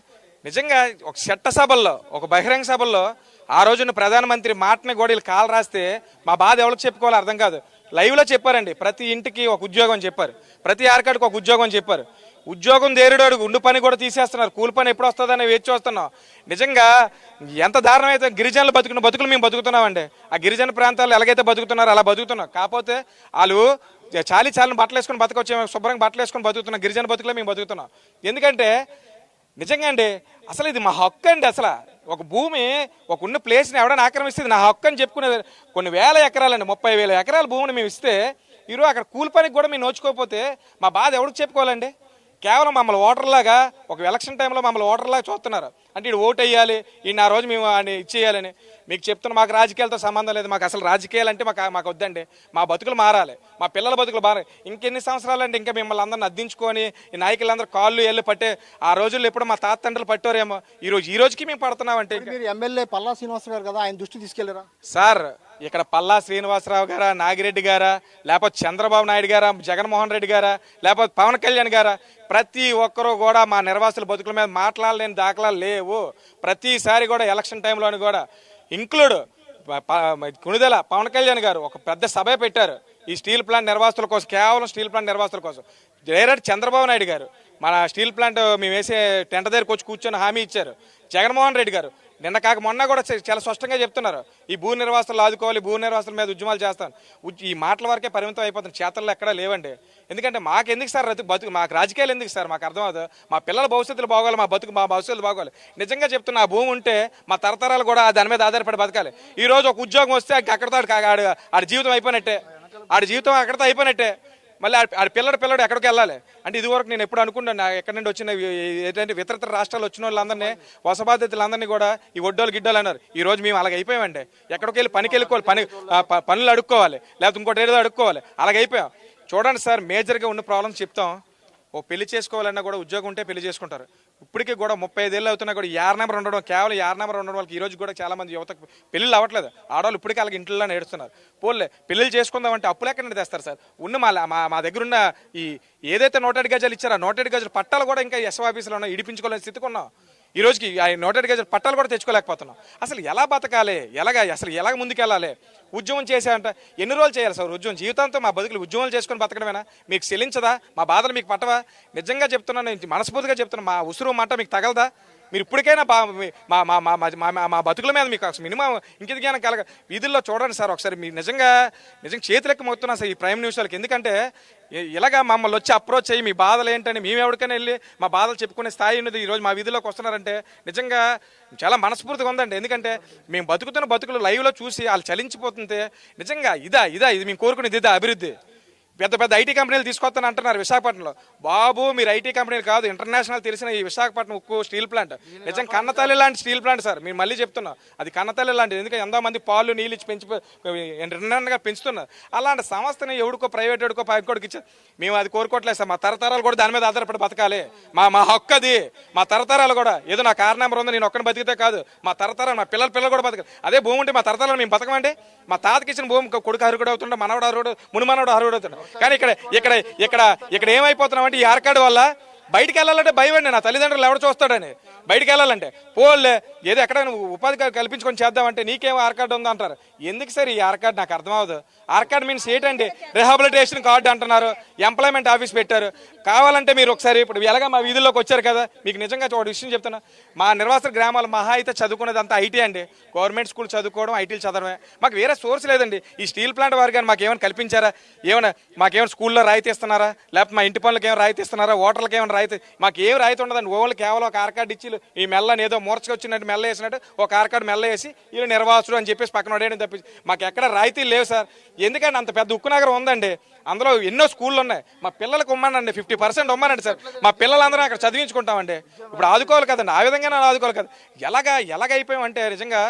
నిజంగా ఒక చట్ట సభల్లో, ఒక బహిరంగ సభల్లో ఆ రోజున ప్రధానమంత్రి మాటని కూడా వీళ్ళు కాలు రాస్తే మా బాధ ఎవరికి చెప్పుకోవాలో అర్థం కాదు. లైవ్లో చెప్పారండి, ప్రతి ఇంటికి ఒక ఉద్యోగం చెప్పారు, ప్రతి ఆర్కార్డుకి ఒక ఉద్యోగం చెప్పారు. ఉద్యోగం దేరుడు ఉండు పని కూడా తీసేస్తున్నారు, కూలి పని ఎప్పుడు వస్తుందని వేచి చూస్తున్నాం. నిజంగా ఎంత దారుణం అయితే గిరిజనులు బతుకులు మేము బతుకుతున్నామండి. ఆ గిరిజన ప్రాంతాల్లో ఎలాగైతే బతుకుతున్నారో అలా బతుకుతున్నాం. కాకపోతే వాళ్ళు చాలిని బట్టలు వేసుకొని బతకొచ్చే, శుభ్రంగా బట్టలు వేసుకొని బతుకుతున్నాం. గిరిజన బతుకులో మేము బతుకుతున్నాం. ఎందుకంటే నిజంగా అండి అసలు ఇది మా హక్కు అండి. అసలు ఒక భూమి ఒక ఉన్న ప్లేస్ని ఎవడైనా ఆక్రమిస్తే నా హక్కు అని చెప్పుకునే కొన్ని వేల ఎకరాలండి, 30,000 ఎకరాల భూమిని మేము ఇస్తే ఈరోజు అక్కడ కూలి పనికి కూడా మేము నోచుకోకపోతే మా బాధ ఎవరికి చెప్పుకోవాలండి? కేవలం మమ్మల్ని ఓటర్లాగా ఒక ఎలక్షన్ టైంలో మమ్మల్ని ఓటర్లాగా చూస్తున్నారు. అంటే ఇటు ఓటు వేయాలి, ఈయన ఆ రోజు మేము ఆయన ఇచ్చేయాలని. మీకు చెప్తున్నా మాకు రాజకీయాలతో సంబంధం లేదు. మాకు అసలు రాజకీయాలు అంటే మాకు వద్దండి. మా బతుకులు మారాలి, మా పిల్లల బతుకులు మారాలి. ఇంకెన్ని సంవత్సరాలు అంటే ఇంకా మిమ్మల్ని అందరిని అద్దించుకొని ఈ నాయకులందరూ కాళ్ళు ఎల్లు పట్టే ఆ రోజుల్లో ఎప్పుడు మా తాత తండ్రులు పట్టారేమో ఈ రోజుకి మేము పడుతున్నామంటే. మీరు ఎమ్మెల్యే పల్లా శ్రీనివాసరావు గారు కదా, ఆయన దృష్టి తీసుకెళ్లారా సార్? ఇక్కడ పల్లా శ్రీనివాసరావు గారా, నాగిరెడ్డి గారా, లేకపోతే చంద్రబాబు నాయుడు గారా, జగన్మోహన్ రెడ్డి గారా, లేకపోతే పవన్ కళ్యాణ్ గారా, ప్రతి ఒక్కరూ కూడా మా నిర్వాసుల బతుకుల మీద మాట్లాడలేని దాఖలాలు లేవు. ప్రతిసారి కూడా ఎలక్షన్ టైంలోని కూడా ఇంక్లూడ్ కుణిదెల పవన్ కళ్యాణ్ గారు ఒక పెద్ద సభ పెట్టారు ఈ స్టీల్ ప్లాంట్ నిర్వాసుల కోసం, కేవలం స్టీల్ ప్లాంట్ నిర్వాసుల కోసం. డైరెక్ట్ చంద్రబాబు నాయుడు గారు మన స్టీల్ ప్లాంట్ మేము వేసే టెంట దగ్గరకు వచ్చి కూర్చొని హామీ ఇచ్చారు. జగన్మోహన్ రెడ్డి గారు నిన్న కాక మొన్న కూడా చాలా స్పష్టంగా చెప్తున్నారు, ఈ భూ నిర్వాసులు ఆదుకోవాలి, భూ నిర్వాసుల మీద ఉద్యమాలు చేస్తాను. ఈ మాటల వరకే పరిమితం అయిపోతుంది, చేతల్లో ఎక్కడా లేవండి. ఎందుకంటే మాకెందుకు సార్ బతుకు, మాకు రాజకీయాలు ఎందుకు సార్? మాకు అర్థం అవుతుంది. మా పిల్లల భవిష్యత్తులు బాగోవాలి, మా భవిష్యత్తు బాగోవాలి. నిజంగా చెప్తున్నా, ఆ భూమి ఉంటే మా తరతరాలు కూడా దాని మీద ఆధారపడి బతకాలి. ఈ రోజు ఒక ఉద్యోగం వస్తే అక్కడితో ఆడి జీవితం అయిపోయినట్టే, ఆడి జీవితం అక్కడితో అయిపోయినట్టే. మళ్ళీ ఆడి పిల్లడు ఎక్కడికి వెళ్ళాలి అంటే ఇదివరకు నేను ఎప్పుడు అనుకున్నాను, ఎక్కడి నుండి వచ్చిన ఏంటంటే ఇతర రాష్ట్రాలు వచ్చిన వాళ్ళందరినీ, వస బాధితులందరినీ కూడా ఈ ఒడ్డోలు గిడ్డోలు అన్నారు. ఈ రోజు మేము అలాగ అయిపోయామండి. ఎక్కడికి వెళ్ళి పనికి వెళ్ళుకోవాలి, పనులు అడుక్కోవాలి, లేకపోతే ఇంకోటి ఏదో అడుక్కోవాలి, అలాగైపోయాం. చూడండి సార్, మేజర్గా ఉన్న ప్రాబ్లమ్స్ చెప్తాం. ఓ పెళ్లి చేసుకోవాలన్నా కూడా ఉద్యోగం ఉంటే పెళ్లి చేసుకుంటారు. ఇప్పటికీ కూడా 35 ఏళ్ళు అవుతున్నా కూడా 6 నెంబర్ ఉండడం, కేవలం 6 నెంబర్ ఉండడం వాళ్ళకి ఈ రోజు కూడా చాలా మంది యువతకు పెళ్ళిళ్ళు అవ్వట్లేదు. ఆడవాళ్ళు ఇప్పటికీ అలాగే ఇంట్లో నేడుస్తున్నారు. పోలే పెళ్ళిళ్ళు చేసుకుందామంటే అప్పులు ఎక్కడ తెస్తారు సార్? మా దగ్గర ఉన్న ఈ ఏదైతే 107 గజాలు ఇచ్చారో 107 గజాలు పట్టాలు కూడా ఇంకా ఎస్ఓ ఆఫీసులో ఉన్నాయి, ఇడిపించుకోలేని స్థితికి ఉన్నాం. ఈ రోజుకి 107 గజాలు పట్టాలు కూడా తెచ్చుకోలేకపోతున్నాం. అసలు ఎలా బతకాలి, ఎలాగ ముందుకెళ్ళాలి? ఉద్యమం చేశారంట ఎన్ని రోజులు చేయాలి సార్? ఉద్యమం జీవితంతో మా బతుకులు ఉద్యమాలు చేసుకొని బతకడమేనా? మీకు చెల్లించదా? మా బాధలు మీకు పట్టవా? నిజంగా చెప్తున్నాను, మనస్ఫూర్తిగా చెప్తున్నా, మా ఉసురు మాట మీకు తగలదా? మీరు ఇప్పటికైనా మా మా మా మా మా బతుకుల మీద మీకు మినిమం ఇంకిత జ్ఞానం కలగ వీధుల్లో చూడండి సార్ ఒకసారి. మీరు నిజంగా చేతులెక్క మొత్తున్నా సార్ ఈ ప్రైమ్ న్యూస్ వాళ్ళకి. ఎందుకంటే ఇలాగా మమ్మల్ని వచ్చి అప్రోచ్ అయ్యి మీ బాధలు ఏంటని మేము ఎవరికైనా వెళ్ళి మా బాధలు చెప్పుకునే స్థాయి ఉన్నది ఈరోజు మా వీధిలోకి వస్తున్నారంటే నిజంగా చాలా మనస్ఫూర్తిగా ఉందండి. ఎందుకంటే మేము బతుకుతున్న బతుకులు లైవ్లో చూసి వాళ్ళు చలించిపోతుంటే నిజంగా ఇది మేము కోరుకునేది ఇదా అభివృద్ధి. పెద్ద పెద్ద ఐటీ కంపెనీలు తీసుకొస్తాను అంటున్నారు విశాఖపట్నంలో. బాబు మీరు ఐటీ కంపెనీలు కాదు, ఇంటర్నేషనల్ తెలిసిన ఈ విశాఖపట్నం ఉక్కు స్టీల్ ప్లాంట్ నిజం కన్నతల్లి లాంటి స్టీల్ ప్లాంట్ సార్. మీరు మళ్ళీ చెప్తున్నా అది కన్నతల్లి లాంటిది. ఎందుకంటే ఎంతో మంది పాలు నీళ్ళు ఇచ్చి రెండుగా పెంచుతున్నారు. అలాంటి సంస్థని ఎవడికో ప్రైవేట్ ఎవడికో ఇంకోటికి ఇచ్చారు. మేము అది కోరుకోవట్లేదు సార్. మా తరతరాలు కూడా దాని మీద ఆధారపడి బతకాలి. మా హక్కు అది. మా తరతరాలు కూడా ఏదో నా కార్ నెంబర్ ఉంది నేను ఒక్కని బతికితే కాదు, మా తరతరాలు మా పిల్లలు కూడా బతకాలి. అదే భూమి ఉంటే మా తరతరాలు మేము బతకమండి. మా తాతకి ఇచ్చిన భూమి కొడుకు అర్హుడు అవుతుండే, మనవడు అర్హుడు, మునిమనవడు అర్హుడు అవుతుండే. కానీ ఇక్కడ ఏమైపోతున్నామంటే ఈ ఆర్కాడ్ వల్ల బయటికి వెళ్ళాలంటే భయం అండి. నా తల్లిదండ్రులు ఎవడు చూస్తాడని బయటికి వెళ్ళాలంటే పోలే ఏదో ఎక్కడైనా ఉపాధి కల్పించుకొని చేద్దామంటే నీకేమో ఆర్కాడ్ ఉందా అంటారు. ఎందుకు సార్ ఈ ఆర్కాడ్ నాకు అర్థం అవ్వదు. ఆర్కాడ్ మీన్స్ ఏంటండి? రిహాబిలిటేషన్ కార్డు అంటున్నారు, ఎంప్లాయ్మెంట్ ఆఫీస్ పెట్టారు. కావాలంటే మీరు ఒకసారి ఇప్పుడు ఎలాగా మా వీధుల్లోకి వచ్చారు కదా, మీకు నిజంగా ఒక విషయం చెప్తున్నా. మా నిర్వాసిత గ్రామాలు మహా అయితే చదువుకునేది అంతా ఐటీ అండి. గవర్నమెంట్ స్కూల్ చదువుకోవడం, ఐటీలు చదవడమే. మాకు వేరే సోర్స్ లేదండి. ఈ స్టీల్ ప్లాంట్ వారు కానీ మాకు ఏమైనా కల్పించారా? మాకేమైనా స్కూల్లో రాయితీ ఇస్తున్నారా? లేకపోతే మా ఇంటి పనులకు ఏమైనా రాయితీ ఇస్తున్నారా? ఓటర్లకు ఏమైనా రాయితీ? మాకు ఏం రాయితీ ఉండదండి. ఓన్లీ కేవలం ఒక ఆర్కాడ్ ఇచ్చి ఈ మెల్లని ఏదో మూర్చగా వచ్చినట్టు మెల్ల వేసినట్టు ఒక ఆర్కాడ్ మెల్ల వేసి వీళ్ళు నిర్వాసుడు అని చెప్పేసి పక్కన పడేయడం తప్పించి మాకు ఎక్కడ రాయితీ లేవు సార్. ఎందుకంటే అంత పెద్ద ఉక్కు నగరం ఉందండి, అందులో ఎన్నో స్కూళ్ళు ఉన్నాయి. మా పిల్లలకు ఉమ్మానండి 50% ఉమ్మానండి సార్. మా పిల్లలందరూ అక్కడ చదివించుకుంటామండి. ఇప్పుడు ఆదుకోవాలి కదండి, ఆ విధంగా ఆదుకోవాలి కదా. ఎలాగైపోయామంటే నిజంగా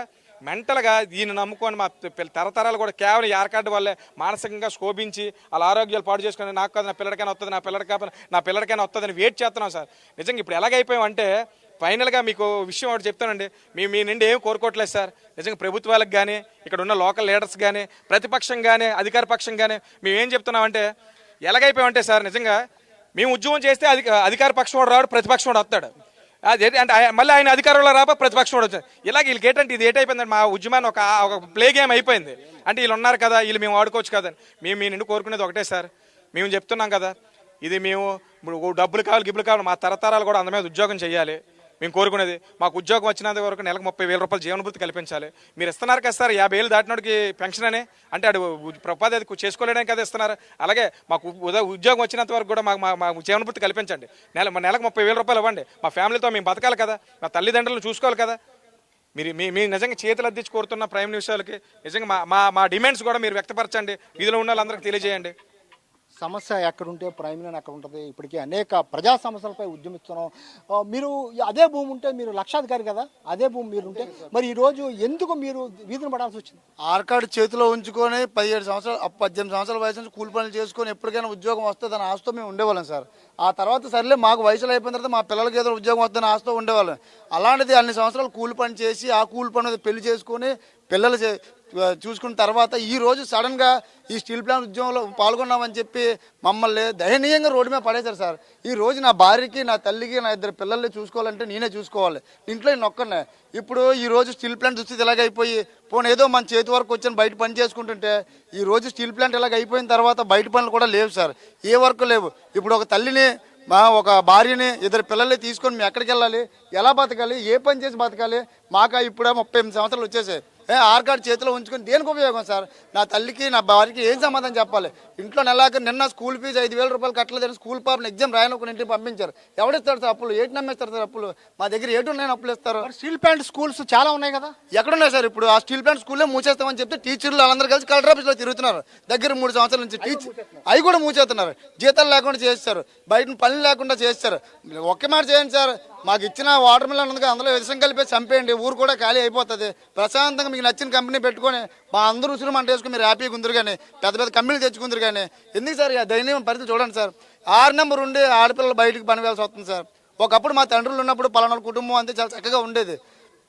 మెంటల్గా దీన్ని నమ్ముకొని మా తరతరాలు కూడా కేవలం ఈ ఆర్కాడ్ వల్లే మానసికంగా శోభించి వాళ్ళ ఆరోగ్యాలు పాడు చేసుకుని నాకు కాదు నా పిల్లడికైనా వస్తుంది, నా పిల్లడికైనా వస్తుందని వెయిట్ చేస్తున్నాం సార్. నిజంగా ఇప్పుడు ఎలాగైపోయామంటే ఫైనల్గా మీకు విషయం ఒకటి చెప్తానండి. మీ నుండి ఏం కోరుకోవట్లేదు సార్. నిజంగా ప్రభుత్వాలకు కానీ ఇక్కడ ఉన్న లోకల్ లీడర్స్ కానీ ప్రతిపక్షం కానీ అధికార పక్షం కానీ మేము ఏం చెప్తున్నామంటే ఎలాగైపోయామంటే సార్ నిజంగా మేము ఉద్యమం చేస్తే అధికార పక్షం వాడు రాడు, ప్రతిపక్షం వాడు వస్తాడు. అది అంటే మళ్ళీ ఆయన అధికారంలో రాబో ప్రతిపక్షం వాడు వచ్చాడు. ఇలాగ వీళ్ళకి ఏంటంటే ఇది ఏటైపోయిందండి, మా ఉద్యమాన్ని ఒక ప్లే గేమ్ అయిపోయింది. అంటే వీళ్ళు ఉన్నారు కదా, వీళ్ళు మేము ఆడుకోవచ్చు కదా. మేము మీ నుండి కోరుకునేది ఒకటే సార్. మేము చెప్తున్నాం కదా, ఇది మేము ఇప్పుడు డబ్బులు కావాలి మా తరతరాలు కూడా అంత మీద ఉద్యోగం చేయాలి. మేము కోరుకునేది మాకు ఉద్యోగం వచ్చినంత వరకు నెలకు 30,000 రూపాయలు జీవనభృతి కల్పించాలి. మీరు ఇస్తున్నారు కదా సార్ 50 ఏళ్ళు దాటినోడికి పెన్షన్ అని, అంటే అడు ఉపాధి అది చేసుకోలేడానికి కదా ఇస్తున్నారు. అలాగే మాకు ఉద్యోగం వచ్చినంత వరకు కూడా మాకు జీవనభృతి కల్పించండి. నెలకు 30,000 రూపాయలు ఇవ్వండి. మా ఫ్యామిలీతో మేము బతకాలి కదా, మా తల్లిదండ్రులు చూసుకోవాలి కదా. మీరు నిజంగా చేతులు అద్దించి కోరుతున్న ప్రైమ్ న్యూస్ వాళ్ళకి నిజంగా మా డిమాండ్స్ కూడా మీరు వ్యక్తపరచండి. వీధిలో ఉన్న వాళ్ళందరికీ తెలియజేయండి. సమస్య ఎక్కడుంటే ప్రైమ్ లైన్ అక్కడ ఉంటుంది. ఇప్పటికీ అనేక ప్రజా సమస్యలపై ఉద్యమిస్తున్నాం. మీరు అదే భూమి ఉంటే మీరు లక్షాధికారి కదా, అదే భూమి మీరు ఉంటే మరి ఈరోజు ఎందుకు మీరు వీధిని పడాల్సి వచ్చింది? ఆర్కాడ్ చేతిలో ఉంచుకొని 18 సంవత్సరాల వయసు నుంచి కూలి పనులు చేసుకొని ఎప్పటికైనా ఉద్యోగం వస్తుంది అని ఆశతో మేము ఉండేవాళ్ళం సార్. ఆ తర్వాత సర్లే మాకు వయసులో అయిపోయిన తర్వాత మా పిల్లలకి ఏదో ఉద్యోగం వస్తుందని ఆశతో ఉండేవాళ్ళం. అలాంటిది అన్ని సంవత్సరాలు కూలి పని చేసి ఆ కూలి పని పెళ్లి చేసుకొని పిల్లలు చూసుకున్న తర్వాత ఈ రోజు సడన్గా ఈ స్టీల్ ప్లాంట్ ఉద్యమంలో పాల్గొన్నామని చెప్పి మమ్మల్ని దయనీయంగా రోడ్డు మీద పడేశారు సార్. ఈ రోజు నా భార్యకి, నా తల్లికి, నా 2 పిల్లల్ని చూసుకోవాలంటే నేనే చూసుకోవాలి, ఇంట్లో నేను ఒక్కనే. ఇప్పుడు ఈ రోజు స్టీల్ ప్లాంట్ దుస్థితి ఇలాగైపోయి పోనీ ఏదో మన చేతి వరకు వచ్చి బయట పని చేసుకుంటుంటే ఈ రోజు స్టీల్ ప్లాంట్ ఇలాగ అయిపోయిన తర్వాత బయట పనులు కూడా లేవు సార్, ఏ వర్క్ లేవు. ఇప్పుడు ఒక తల్లిని ఒక భార్యని 2 పిల్లల్ని తీసుకొని మేము ఎక్కడికి వెళ్ళాలి, ఎలా బతకాలి, ఏ పని చేసి బతకాలి? మాకు ఇప్పుడే 38 సంవత్సరాలు వచ్చేసాయి. ఆర్కాడ్ చేతిలో ఉంచుకొని దేనికి ఉపయోగం సార్? నా తల్లికి నా భార్యకి ఏం సమాధానం చెప్పాలి? ఇంట్లో నిన్న స్కూల్ ఫీజు 5,000 రూపాయలు కట్టలేదని స్కూల్ పాపను ఎగ్జామ్ రాయనుకుని ఇంటికి పంపించారు. ఎవడిస్తారు సార్ అప్పులు? ఏటి నమ్మేస్తారు సార్ అప్పులు? మా దగ్గర ఏటి ఉన్నాయని అప్పులు ఇస్తారు? స్టీల్ ప్లాంట్ స్కూల్స్ చాలా ఉన్నాయి కదా, ఎక్కడున్నాయి సార్? ఇప్పుడు ఆ స్టీల్ ప్లాంట్ స్కూల్లే మూసేస్తామని చెప్తే టీచర్లు వాళ్ళందరూ కలిసి కలెక్టర్ ఆఫీస్లో తిరుగుతున్నారు దగ్గర 3 సంవత్సరాల నుంచి. అవి కూడా మూసేస్తున్నారు, జీతాలు లేకుండా చేస్తారు, బయట పనులు లేకుండా చేస్తారు. ఒకే మాట చేయండి సార్, మాకు ఇచ్చిన వాటర్ మిలన్ ఉంది, అందులో విషం కలిపి చంపేయండి, ఊరు కూడా ఖాళీ అయిపోతుంది. ప్రశాంతంగా మీకు నచ్చిన కంపెనీ పెట్టుకొని మా అందరూ ఉసురు మంట వేసుకుని మీరు హ్యాపీగా ఉందరు. కానీ పెద్ద కంపెనీలు తెచ్చుకుందరు. కానీ ఎందుకు సార్ దయనీయం పరిస్థితి చూడండి సార్. 6 నెంబర్ ఉండి ఆడపిల్లలు బయటకు పనివేయాల్సి వస్తుంది సార్. ఒకప్పుడు మా తండ్రులు ఉన్నప్పుడు పలానా కుటుంబం అంతే చాలా చక్కగా ఉండేది.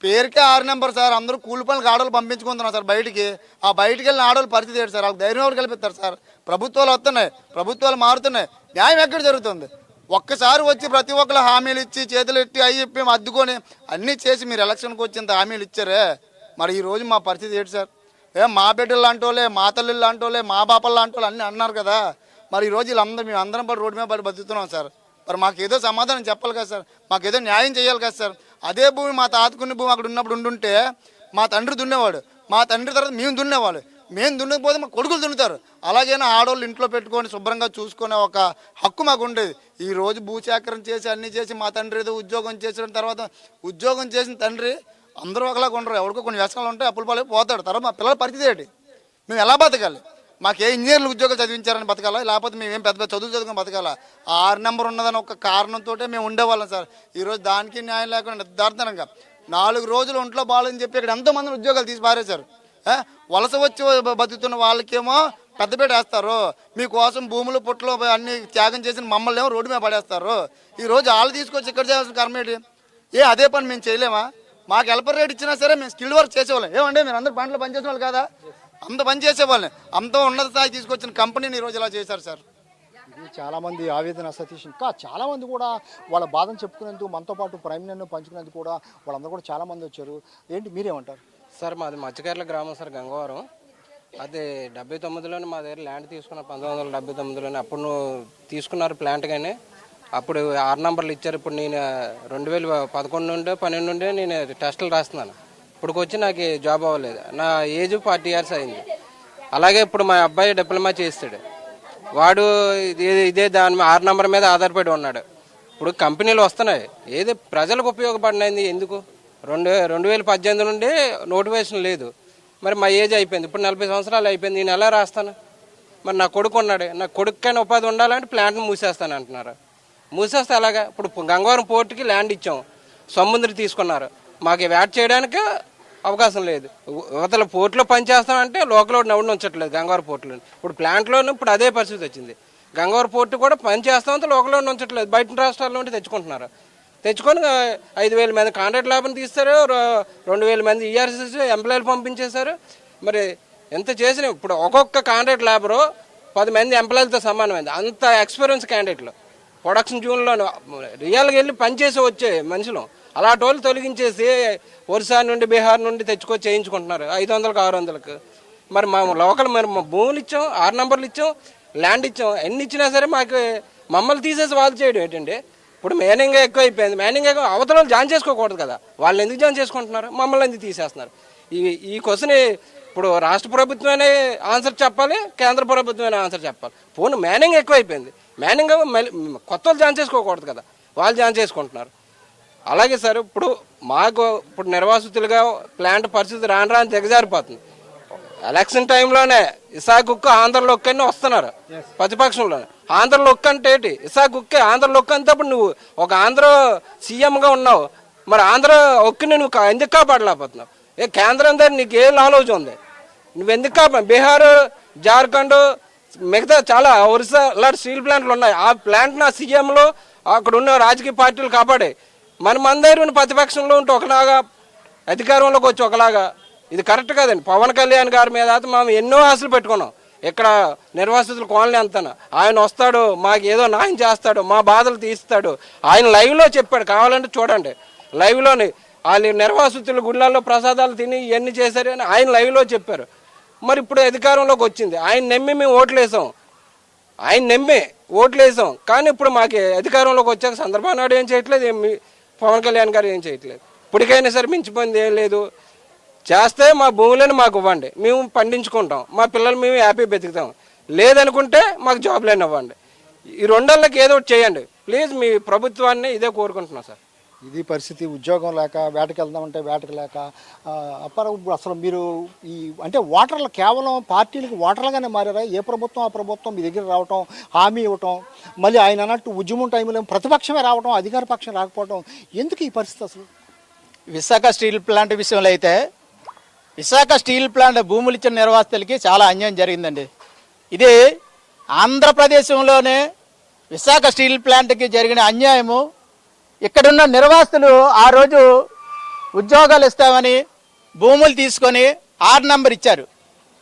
పేరుకే 6 నెంబర్ సార్. అందరూ కూలి పనులకు ఆడవాళ్ళు పంపించుకుంటున్నారు సార్ బయటికి. ఆ బయటికి వెళ్ళిన ఆడవాళ్ళు పరిస్థితి ఏంటి సార్? వాళ్ళకి ధైర్యం ఎవరు కల్పిస్తారు సార్? ప్రభుత్వాలు వస్తున్నాయి, ప్రభుత్వాలు మారుతున్నాయి, న్యాయం ఎక్కడ జరుగుతుంది? ఒక్కసారి వచ్చి ప్రతి ఒక్కరు హామీలు ఇచ్చి చేతులు ఎట్టి అవి చెప్పి అద్దుకొని అన్నీ చేసి మీరు ఎలక్షన్కి వచ్చేంత హామీలు ఇచ్చారే. మరి ఈ రోజు మా పరిస్థితి ఏంటి సార్? మా బిడ్డలు లాంటి వాళ్ళే, మా తల్లులు లాంటి వాళ్ళే, మా బాపలు లాంటి వాళ్ళు అన్నీ అన్నారు కదా. మరి ఈరోజు వీళ్ళందరూ మేము అందరం పడి రోడ్డు మీద పడి బతుకుతున్నాం సార్. మరి మాకేదో సమాధానం చెప్పాలి కదా సార్, మాకేదో న్యాయం చేయాలి కదా సార్. అదే భూమి మా తాతకున్న భూమి అక్కడ ఉన్నప్పుడు ఉండుంటే మా తండ్రి దున్నేవాడు, మా తండ్రి తర్వాత మేము దున్నేవాళ్ళు. మేము దున్నకపోతే మా కొడుకులు దున్నుతారు. అలాగైనా ఆడవాళ్ళు ఇంట్లో పెట్టుకొని శుభ్రంగా చూసుకునే ఒక హక్కు మాకు ఉండేది. ఈరోజు భూసేకరణ చేసి అన్నీ చేసి మా తండ్రి ఏదో ఉద్యోగం చేసిన తర్వాత ఉద్యోగం చేసిన తండ్రి అందరూ ఒకలాగా ఉండరు. ఎవరికో కొన్ని వ్యసనాలు ఉంటాయి, అప్పుల పాలై పోతాడు. తర్వాత మా పిల్లల పరిస్థితి ఏంటి? మేము ఎలా బతకాలి? మాకే ఇంజనీర్లు ఉద్యోగాలు చదివించారని బతకాలా, లేకపోతే మేమేం పెద్ద పెద్ద చదువులు చదువుకొని బతకాలా? 6 నెంబర్ ఉన్నదని ఒక కారణంతో మేము ఉండేవాళ్ళం సార్. ఈరోజు దానికి న్యాయం లేకుండా నిర్ధారణంగా 4 రోజులు ఒంట్లో బాగాలని చెప్పి ఇక్కడ ఎంతోమందిని ఉద్యోగాలు తీసి పారేశారు. వలస వచ్చి బతుకుతున్న వాళ్ళకేమో పెద్దపేట వేస్తారు, మీకోసం భూములు పుట్టలు అన్ని త్యాగం చేసిన మమ్మల్ని ఏమో రోడ్డు మీద పడేస్తారు. ఈరోజు వాళ్ళు తీసుకొచ్చి ఇక్కడ చేయాల్సిన కర్మేటి? అదే పని మేము చేయలేమా? మాకు హెల్పర్ రేట్ ఇచ్చినా సరే మేము స్కిల్డ్ వర్క్ చేసేవాళ్ళం. ఏమంటే మీరు అందరు పంటలు పనిచేసిన వాళ్ళు కదా, అంత పని చేసేవాళ్ళని. అంత ఉన్నత స్థాయి తీసుకొచ్చిన కంపెనీని ఈరోజు ఇలా చేశారు సార్. ఇది చాలామంది ఆవేదన సతీష్. ఇంకా చాలామంది కూడా వాళ్ళ బాధను చెప్పుకునేందుకు మనతో పాటు ప్రైమ్ నన్ను పంచుకునేందుకు కూడా వాళ్ళందరూ కూడా చాలామంది వచ్చారు. ఏంటి మీరేమంటారు? సార్ మాది మత్స్యకారుల గ్రామం సార్, గంగవరం. అది 79లోనే మా దగ్గర ల్యాండ్ తీసుకున్న 1979లోనే. అప్పుడు తీసుకున్నారు ప్లాంట్, కానీ అప్పుడు 6 నంబర్లు ఇచ్చారు. ఇప్పుడు నేను 2011 నుండి 12 నుండి నేను టెస్టులు రాస్తున్నాను. ఇప్పటికి వచ్చి నాకు జాబ్ అవ్వలేదు. నా ఏజ్ 40 ఇయర్స్ అయింది. అలాగే ఇప్పుడు మా అబ్బాయి డిప్లొమా చేస్తాడు. వాడు ఇదే దాని 6 నంబర్ మీద ఆధారపడి ఉన్నాడు. ఇప్పుడు కంపెనీలు వస్తున్నాయి, ఏది ప్రజలకు ఉపయోగపడినది ఎందుకు? 2018 నుండి నోటిఫికేషన్ లేదు. మరి మా ఏజ్ అయిపోయింది, ఇప్పుడు 40 సంవత్సరాలు అయిపోయింది. నేను ఎలా రాస్తాను? మరి నా కొడుకు ఉన్నాడు, నా కొడుకుకైనా ఉపాధి ఉండాలంటే ప్లాంట్ని మూసేస్తాను అంటున్నారు. మూసేస్తే అలాగా? ఇప్పుడు గంగవరం పోర్టుకి ల్యాండ్ ఇచ్చాం, సముద్రం తీసుకున్నారు, మాకు వ్యాట్ చేయడానికి అవకాశం లేదు. అవతల పోర్టులో పనిచేస్తామంటే లోకల్ నవ్వుని ఉంచట్లేదు గంగవరం పోర్టులో. ఇప్పుడు ప్లాంట్లోనూ ఇప్పుడు అదే పరిస్థితి వచ్చింది. గంగవరం పోర్టు కూడా పనిచేస్తామంటే లోకల్లో ఉంచట్లేదు, బయట రాష్ట్రాల నుండి తెచ్చుకుంటున్నారు. తెచ్చుకొని 5,000 మంది కాంట్రాక్ట్ లేబర్ని తీస్తారు, 2,000 మంది ఈఆర్సీసీ ఎంప్లాయీలు పంపించేశారు. మరి ఎంత చేసినా ఇప్పుడు ఒక్కొక్క కాంట్రాక్ట్ లేబరు 10 మంది ఎంప్లాయీలతో సమానమైంది. అంత ఎక్స్పీరియన్స్ క్యాండిడేట్లు ప్రొడక్షన్ జూన్లో రియల్గా వెళ్ళి పనిచేసి వచ్చే మనుషులు అలాంటి వాళ్ళు తొలగించేసి ఒరిస్సా నుండి బీహార్ నుండి తెచ్చుకొని చేయించుకుంటున్నారు 500కు 600కు. మరి మా లోకల్ మరి మా భూములు ఇచ్చాం, 6 నంబర్లు ఇచ్చాం, ల్యాండ్ ఇచ్చాం, ఎన్ని ఇచ్చినా సరే మాకు మమ్మల్ని తీసేసి వాళ్ళు చేయడం ఏంటండి? ఇప్పుడు మేనింగ్ ఎక్కువ అయిపోయింది. మేనింగ్ ఎక్కువ అవతల వాళ్ళు జాయిన్ చేసుకోకూడదు కదా, వాళ్ళు ఎందుకు జాయిన్ చేసుకుంటున్నారు? మమ్మల్ని ఎందుకు తీసేస్తున్నారు? ఈ క్వశ్చన్ ఇప్పుడు రాష్ట్ర ప్రభుత్వమే ఆన్సర్ చెప్పాలి, కేంద్ర ప్రభుత్వమే ఆన్సర్ చెప్పాలి. పోను మేనింగ్ ఎక్కువ అయిపోయింది, మేనింగ్ కొత్త వాళ్ళు జాయిన్ చేసుకోకూడదు కదా, వాళ్ళు జాయిన్ చేసుకుంటున్నారు. అలాగే సార్ ఇప్పుడు మాకు ఇప్పుడు నిర్వాసితులుగా ప్లాంట్ పరిస్థితి రాను రాని దిగజారిపోతుంది. ఎలక్షన్ టైంలోనే ఇసాగుక్కు ఆంధ్రలో ఒక్కనే వస్తున్నారు ప్రతిపక్షంలోనే. ఆంధ్రలో ఒక్క అంటే ఏంటి? ఇసాగుక్కే ఆంధ్రలో ఒక్క అంతప్పుడు నువ్వు ఒక ఆంధ్ర సీఎంగా ఉన్నావు, మరి ఆంధ్ర ఒక్కని నువ్వు ఎందుకు కాపాడలేకపోతున్నావు? కేంద్రం దగ్గర నీకు ఏ నాలెడ్జ్ ఉంది? నువ్వు ఎందుకు బీహార్, జార్ఖండ్, మిగతా చాలా ఒరిస్సా అలాంటి స్టీల్ ప్లాంట్లు ఉన్నాయి. ఆ ప్లాంట్ నా సీఎంలో అక్కడ ఉన్న రాజకీయ పార్టీలు కాపాడే. మన దగ్గర ప్రతిపక్షంలో ఉంటే ఒకలాగా, అధికారంలోకి వచ్చి ఒకలాగా. ఇది కరెక్ట్ కాదండి. పవన్ కళ్యాణ్ గారి మీద అయితే మేము ఎన్నో ఆశలు పెట్టుకున్నాం. ఇక్కడ నిర్వాసితుల కాలనీ అంతా ఆయన వస్తాడు, మాకు ఏదో న్యాయం చేస్తాడు, మా బాధలు తీస్తాడు. ఆయన లైవ్లో చెప్పాడు, కావాలంటే చూడండి లైవ్లోని. వాళ్ళు నిర్వాసితులు గుళ్ళల్లో ప్రసాదాలు తిని ఇవన్నీ చేశారు అని ఆయన లైవ్లో చెప్పారు. మరి ఇప్పుడు అధికారంలోకి వచ్చింది, ఆయన నమ్మి మేము ఓట్లేసాం, కానీ ఇప్పుడు మాకు అధికారంలోకి వచ్చాక చంద్రబాబు నాయుడు ఏం చేయట్లేదు, పవన్ కళ్యాణ్ గారు ఏం చేయట్లేదు. ఇప్పటికైనా సరే మించిపోయింది ఏం లేదు. చేస్తే మా భూములను మాకు ఇవ్వండి, మేము పండించుకుంటాం, మా పిల్లలు మేము హ్యాపీ బతుకుతాం. లేదనుకుంటే మాకు జాబ్లైనా ఇవ్వండి. ఈ రెండోళ్ళకి ఏదో ఒకటి చేయండి ప్లీజ్. మీ ప్రభుత్వాన్ని ఇదే కోరుకుంటున్నాం సార్. ఇది పరిస్థితి. ఉద్యోగం లేక వేటకి వెళ్దామంటే వేటకి లేక అప్పుడు అసలు మీరు ఈ అంటే ఓటర్లు కేవలం పార్టీలకు ఓటర్లుగానే మారారా? ఏ ప్రభుత్వం ఆ ప్రభుత్వం మీ దగ్గర రావటం, హామీ ఇవ్వటం, మళ్ళీ ఆయన అన్నట్టు ఉద్యమం టైంలో ప్రతిపక్షమే రావటం, అధికార పక్షం రాకపోవటం, ఎందుకు ఈ పరిస్థితి అసలు? విశాఖ స్టీల్ ప్లాంట్ విషయంలో అయితే విశాఖ స్టీల్ ప్లాంట్ భూములు ఇచ్చిన నిర్వాసితులకి చాలా అన్యాయం జరిగిందండి. ఇది ఆంధ్రప్రదేశంలోనే విశాఖ స్టీల్ ప్లాంట్కి జరిగిన అన్యాయము. ఇక్కడున్న నిర్వాసితులు ఆ రోజు ఉద్యోగాలు ఇస్తామని భూములు తీసుకొని 6 నంబర్ ఇచ్చారు.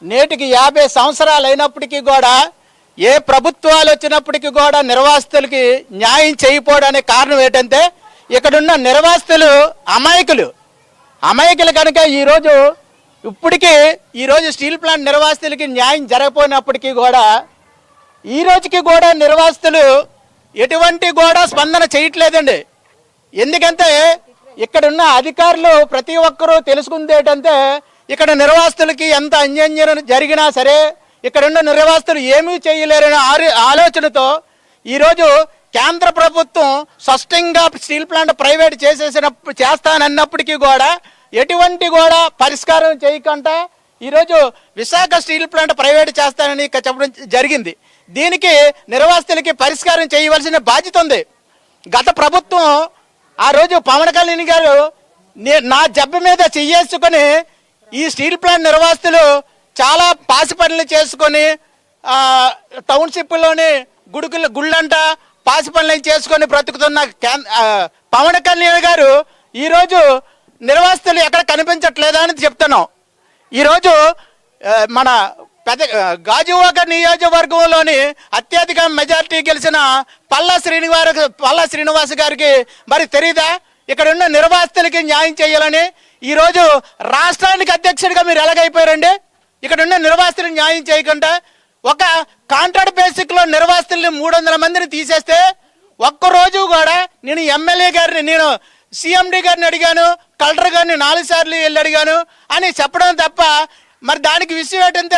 నేటికి 50 సంవత్సరాలు అయినప్పటికీ కూడా ఏ ప్రభుత్వాలు వచ్చినప్పటికీ కూడా నిర్వాసితులకి న్యాయం చేయకపోవడానికి కారణం ఏంటంటే ఇక్కడున్న నిర్వాసితులు అమాయకులు కనుక ఈరోజు స్టీల్ ప్లాంట్ నిర్వాసితులకి న్యాయం జరగపోయినప్పటికీ కూడా ఈ రోజుకి కూడా నిర్వాసితులు ఎటువంటి కూడా స్పందన చేయట్లేదండి. ఎందుకంటే ఇక్కడున్న అధికారులు ప్రతి ఒక్కరూ తెలుసుకుంది ఏంటంటే ఇక్కడ నిర్వాసితులకి ఎంత అన్యాయం జరిగినా సరే ఇక్కడున్న నిర్వాసితులు ఏమీ చేయలేరనే ఆలోచనతో ఈరోజు కేంద్ర ప్రభుత్వం స్పష్టంగా స్టీల్ ప్లాంట్ ప్రైవేట్ చేస్తానన్నప్పటికీ కూడా ఎటువంటి కూడా పరిష్కారం చేయకుండా ఈరోజు విశాఖ స్టీల్ ప్లాంట్ ప్రైవేట్ చేస్తానని చెప్పడం జరిగింది. దీనికి నిర్వాసితులకి పరిష్కారం చేయవలసిన బాధ్యత ఉంది. గత ప్రభుత్వం ఆ రోజు పవన్ కళ్యాణ్ గారు నా జబ్బు మీద చెయ్యేసుకొని ఈ స్టీల్ ప్లాంట్ నిర్వాసితులు చాలా పాసి పనులు చేసుకొని టౌన్షిప్లోని గుళ్ళంట పాసి పనులు చేసుకొని బ్రతుకుతున్న పవన్ కళ్యాణ్ గారు ఈరోజు నిర్వాసితులు ఎక్కడ కనిపించట్లేదా అని చెప్తున్నాం. ఈరోజు మన గాజువాక నియోజకవర్గంలోని అత్యధిక మెజార్టీ గెలిచిన పల్లా శ్రీనివాస్ గారికి మరి తెలీదా ఇక్కడ ఉన్న నిర్వాసితులకి న్యాయం చేయాలని? ఈరోజు రాష్ట్రానికి అధ్యక్షుడిగా మీరు ఎలాగైపోయారండి? ఇక్కడ ఉన్న నిర్వాసితులకు న్యాయం చేయకుండా ఒక కాంట్రాక్ట్ బేసిక్లో నిర్వాసితుల్ని 300 మందిని తీసేస్తే ఒక్కరోజు కూడా నేను ఎమ్మెల్యే గారిని, నేను సిఎండి గారిని అడిగాను, కలెక్టర్ గారిని 4 సార్లు వెళ్ళి అడిగాను అని చెప్పడం తప్ప మరి దానికి విషయం ఏంటంటే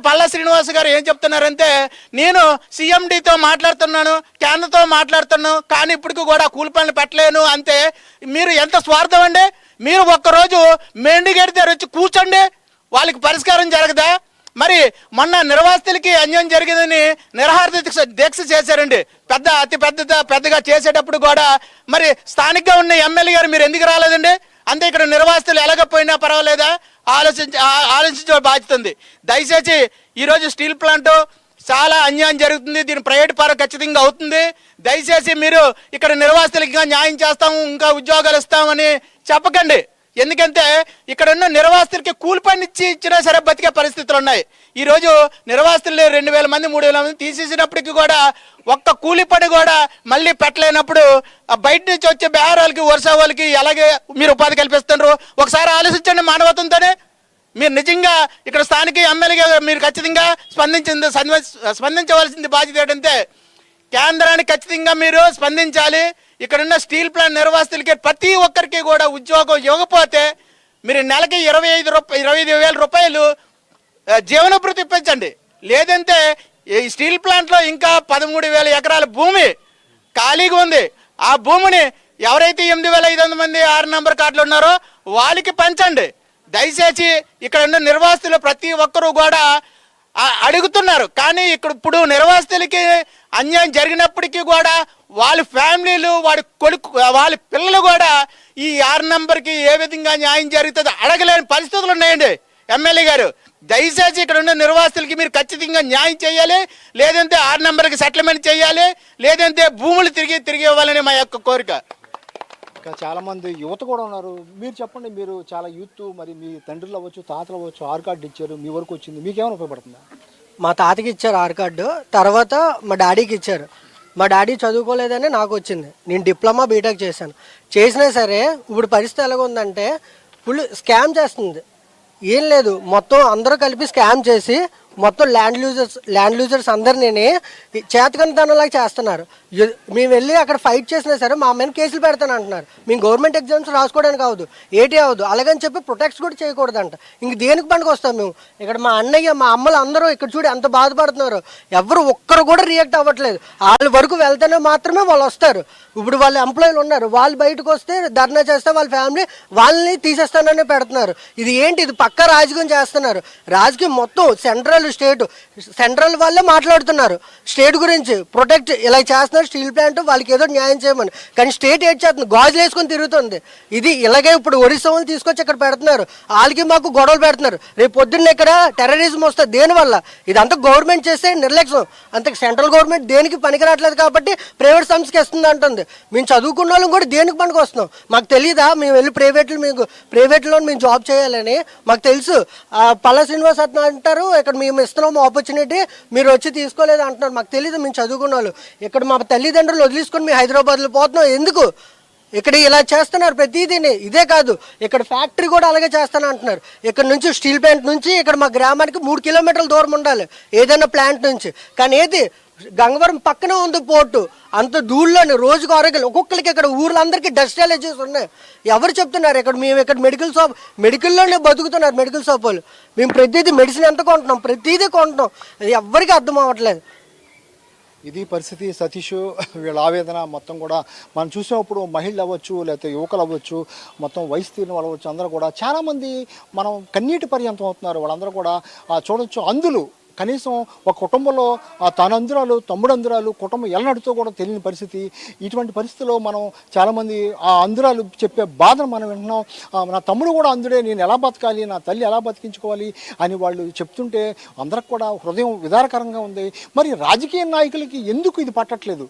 పల్లా శ్రీనివాస్ గారు ఏం చెప్తున్నారంటే నేను సిఎండితో మాట్లాడుతున్నాను, కేంద్రంతో మాట్లాడుతున్నాను, కానీ ఇప్పటికి కూడా కూలి పనులు పెట్టలేను. అంతే. మీరు ఎంత స్వార్థం అండి? మీరు ఒక్కరోజు మెండిగేడి దగ్గర వచ్చి కూర్చోండి, వాళ్ళకి పరిష్కారం జరగదా? మరి మొన్న నిర్వాసితులకి అన్యాయం జరిగిందని నిరాహార దీక్ష చేశారండి. అతి పెద్దగా చేసేటప్పుడు కూడా మరి స్థానికంగా ఉన్న ఎమ్మెల్యే గారు మీరు ఎందుకు రాలేదండి? అంతే. ఇక్కడ నిర్వాసితులు ఎలాగపోయినా పర్వాలేదా? ఆలోచించే బాధ్యత ఉంది. దయచేసి ఈరోజు స్టీల్ ప్లాంట్ చాలా అన్యాయం జరుగుతుంది, దీని ప్రైవేట్ పరం ఖచ్చితంగా అవుతుంది. దయచేసి మీరు ఇక్కడ నిర్వాసితులకి ఇంకా న్యాయం చేస్తాము, ఇంకా ఉద్యోగాలు ఇస్తామని చెప్పకండి. ఎందుకంటే ఇక్కడ ఉన్న నిర్వాసితులకి కూలి పని ఇచ్చినా సరే బతికే పరిస్థితులు ఉన్నాయి. ఈరోజు నిర్వాసితులు 2000 మంది 3000 మంది తీసేసినప్పటికీ కూడా ఒక్క కూలి పని కూడా మళ్ళీ పెట్టలేనప్పుడు బయట నుంచి వచ్చే బేహారాలకి వర్ష వాళ్ళకి ఎలాగే మీరు ఉపాధి కల్పిస్తున్నారు? ఒకసారి ఆలోచించండి మానవత్వంతోనే. మీరు నిజంగా ఇక్కడ స్థానిక ఎమ్మెల్యేగా మీరు ఖచ్చితంగా స్పందించవలసింది బాధ్యత ఏంటంటే కేంద్రానికి ఖచ్చితంగా మీరు స్పందించాలి. ఇక్కడున్న స్టీల్ ప్లాంట్ నిర్వాసితులకి ప్రతి ఒక్కరికి కూడా ఉద్యోగం ఇవ్వకపోతే మీరు నెలకి 25,000 రూపాయలు జీవనోపాధి ఇప్పించండి. లేదంటే ఈ స్టీల్ ప్లాంట్లో ఇంకా 13,000 ఎకరాల భూమి ఖాళీగా ఉంది. ఆ భూమిని ఎవరైతే 8,500 మంది 6 నంబర్ కార్డులు ఉన్నారో వాళ్ళకి పంచండి. దయచేసి ఇక్కడ ఉన్న నిర్వాసితులు ప్రతి ఒక్కరూ కూడా అడుగుతున్నారు. కానీ ఇప్పుడు నిర్వాసితులకి అన్యాయం జరిగినప్పటికీ కూడా వాళ్ళ ఫ్యామిలీలు, వాళ్ళ పిల్లలు కూడా ఈ 6 నంబర్కి ఏ విధంగా న్యాయం జరుగుతుందో అడగలేని పరిస్థితులు ఉన్నాయండి. ఎమ్మెల్యే గారు దయచేసి ఇక్కడ ఉన్న నిర్వాసితులకి మీరు ఖచ్చితంగా న్యాయం చేయాలి, లేదంటే 6 నంబర్కి సెటిల్మెంట్ చేయాలి, లేదంటే భూములు తిరిగి ఇవ్వాలని మా యొక్క కోరిక. ఇంకా చాలామంది యువత కూడా ఉన్నారు. మీరు చెప్పండి, మీరు చాలా యూత్, మరి మీ తండ్రులు అవ్వచ్చు, తాతలు అవ్వచ్చు, ఆర్ కార్డు ఇచ్చారు, మీ వరకు వచ్చింది, మీకేమైనా ఉపయోగపడుతుందా? మా తాతకి ఇచ్చారు ఆర్ కార్డు, తర్వాత మా డాడీకి ఇచ్చారు. మా డాడీ చదువుకోలేదని నాకు వచ్చింది. నేను డిప్లొమా బీటెక్ చేసినా సరే ఇప్పుడు పరిస్థితి ఎలాగ ఉందంటే ఫుల్ స్కామ్ చేస్తుంది. ఏం లేదు, మొత్తం అందరూ కలిపి స్కామ్ చేసి మొత్తం ల్యాండ్ లూజర్స్ అందరినీ చేతకనితనంలాగా చేస్తున్నారు. మేము వెళ్ళి అక్కడ ఫైట్ చేసినా సరే మా అమ్మాయిని కేసులు పెడతాను అంటున్నారు. మేము గవర్నమెంట్ ఎగ్జామ్స్ రాసుకోవడానికి అవ్వదు, ఏటీ అవ్వదు, అలాగని చెప్పి ప్రొటెక్ట్స్ కూడా చేయకూడదంట. ఇంక దేనికి పనికి వస్తాం మేము? ఇక్కడ మా అన్నయ్య, మా అమ్మలు అందరూ ఇక్కడ చూడు ఎంత బాధపడుతున్నారు. ఎవరు ఒక్కరు కూడా రియాక్ట్ అవ్వట్లేదు. వాళ్ళ వరకు వెళ్తేనే మాత్రమే వాళ్ళు వస్తారు. ఇప్పుడు వాళ్ళ ఎంప్లాయీలు ఉన్నారు, వాళ్ళు బయటకు వస్తే ధర్నా చేస్తే వాళ్ళ ఫ్యామిలీ వాళ్ళని తీసేస్తానని పెడుతున్నారు. ఇది ఏంటి? ఇది పక్కా రాజకీయం చేస్తున్నారు. రాజకీయం మొత్తం సెంట్రల్ వాళ్ళే మాట్లాడుతున్నారు స్టేట్ గురించి. ప్రొటెక్ట్ ఇలా చేస్తున్నారు స్టీల్ ప్లాంట్, వాళ్ళకి ఏదో న్యాయం చేయమని. కానీ స్టేట్ ఏం చేస్తుంది? గాజులు వేసుకొని తిరుగుతుంది. ఇది ఇలాగే ఇప్పుడు ఒరిస్సా వాళ్ళు తీసుకొచ్చి ఇక్కడ పెడుతున్నారు. వాళ్ళకి మాకు గొడవలు పెడుతున్నారు. రేపు పొద్దున్న ఇక్కడ టెర్రరిజం వస్తుంది. దేనివల్ల? ఇదంతా గవర్నమెంట్ చేస్తే నిర్లక్ష్యం. అంతే. సెంట్రల్ గవర్నమెంట్ దేనికి పనికిరావట్లేదు కాబట్టి ప్రైవేట్ సంస్థకి ఇస్తుంది అంటుంది. మేము చదువుకున్న వాళ్ళం కూడా దేనికి పనికి వస్తున్నాం? మాకు తెలియదా? మేము వెళ్ళి ప్రైవేట్లో మేము జాబ్ చేయాలని మాకు తెలుసు. పల్లా శ్రీనివాస్ అంటారు ఇక్కడ మేము ఇస్తున్నాము ఆపర్చునిటీ, మీరు వచ్చి తీసుకోలేదు అంటున్నారు. మాకు తెలియదు, మేము చదువుకున్న వాళ్ళు. ఇక్కడ మా తల్లిదండ్రులు వదిలేసుకొని మేము హైదరాబాద్లో పోతున్నాం. ఎందుకు? ఇక్కడ ఇలా చేస్తున్నారు ప్రతిదీని. ఇదే కాదు, ఇక్కడ ఫ్యాక్టరీ కూడా అలాగే చేస్తాను అంటున్నారు. ఇక్కడ నుంచి స్టీల్ ప్లాంట్ నుంచి ఇక్కడ మా గ్రామానికి 3 కిలోమీటర్ల దూరం ఉండాలి ఏదైనా ప్లాంట్ నుంచి. కానీ ఏది గంగవరం పక్కనే ఉంది పోర్టు, అంత దూరంలోనే రోజుకు ఆరోగ్యాలు ఒక్కొక్కరికి ఇక్కడ ఊర్లందరికీ డస్ట్ అలర్జీస్ ఉన్నాయి. ఎవరు చెప్తున్నారు? ఇక్కడ మేము ఇక్కడ మెడికల్లోనే బతుకుతున్నారు మెడికల్ షాప్ వాళ్ళు. మేము ప్రతిదీ మెడిసిన్ ఎంత కొంటున్నాం, ప్రతిదీ కొంటున్నాం, ఎవరికి అర్థం అవ్వట్లేదు. ఇది పరిస్థితి. సతీష్ వీళ్ళ ఆవేదన మొత్తం కూడా మనం చూసినప్పుడు మహిళలు అవ్వచ్చు, లేకపోతే యువకులు అవ్వచ్చు, మొత్తం వయసు తీరిన వాళ్ళు అవ్వచ్చు, అందరూ కూడా చాలామంది మనం కన్నీటి పర్యంతం అవుతున్నారు. వాళ్ళందరూ కూడా చూడొచ్చు, అందులు కనీసం ఒక కుటుంబంలో తన అందురాలు, తమ్ముడు అందురాలు, కుటుంబం ఎలా నడుతో కూడా తెలియని పరిస్థితి. ఇటువంటి పరిస్థితుల్లో మనం చాలామంది ఆ అందురాలు చెప్పే బాధను మనం వింటున్నాం. నా తమ్ముడు కూడా అందుడే, నేను ఎలా బతకాలి, నా తల్లి ఎలా బతికించుకోవాలి అని వాళ్ళు చెప్తుంటే అందరికి కూడా హృదయం విదారకరంగా ఉంది. మరి రాజకీయ నాయకులకి ఎందుకు ఇది పట్టట్లేదు?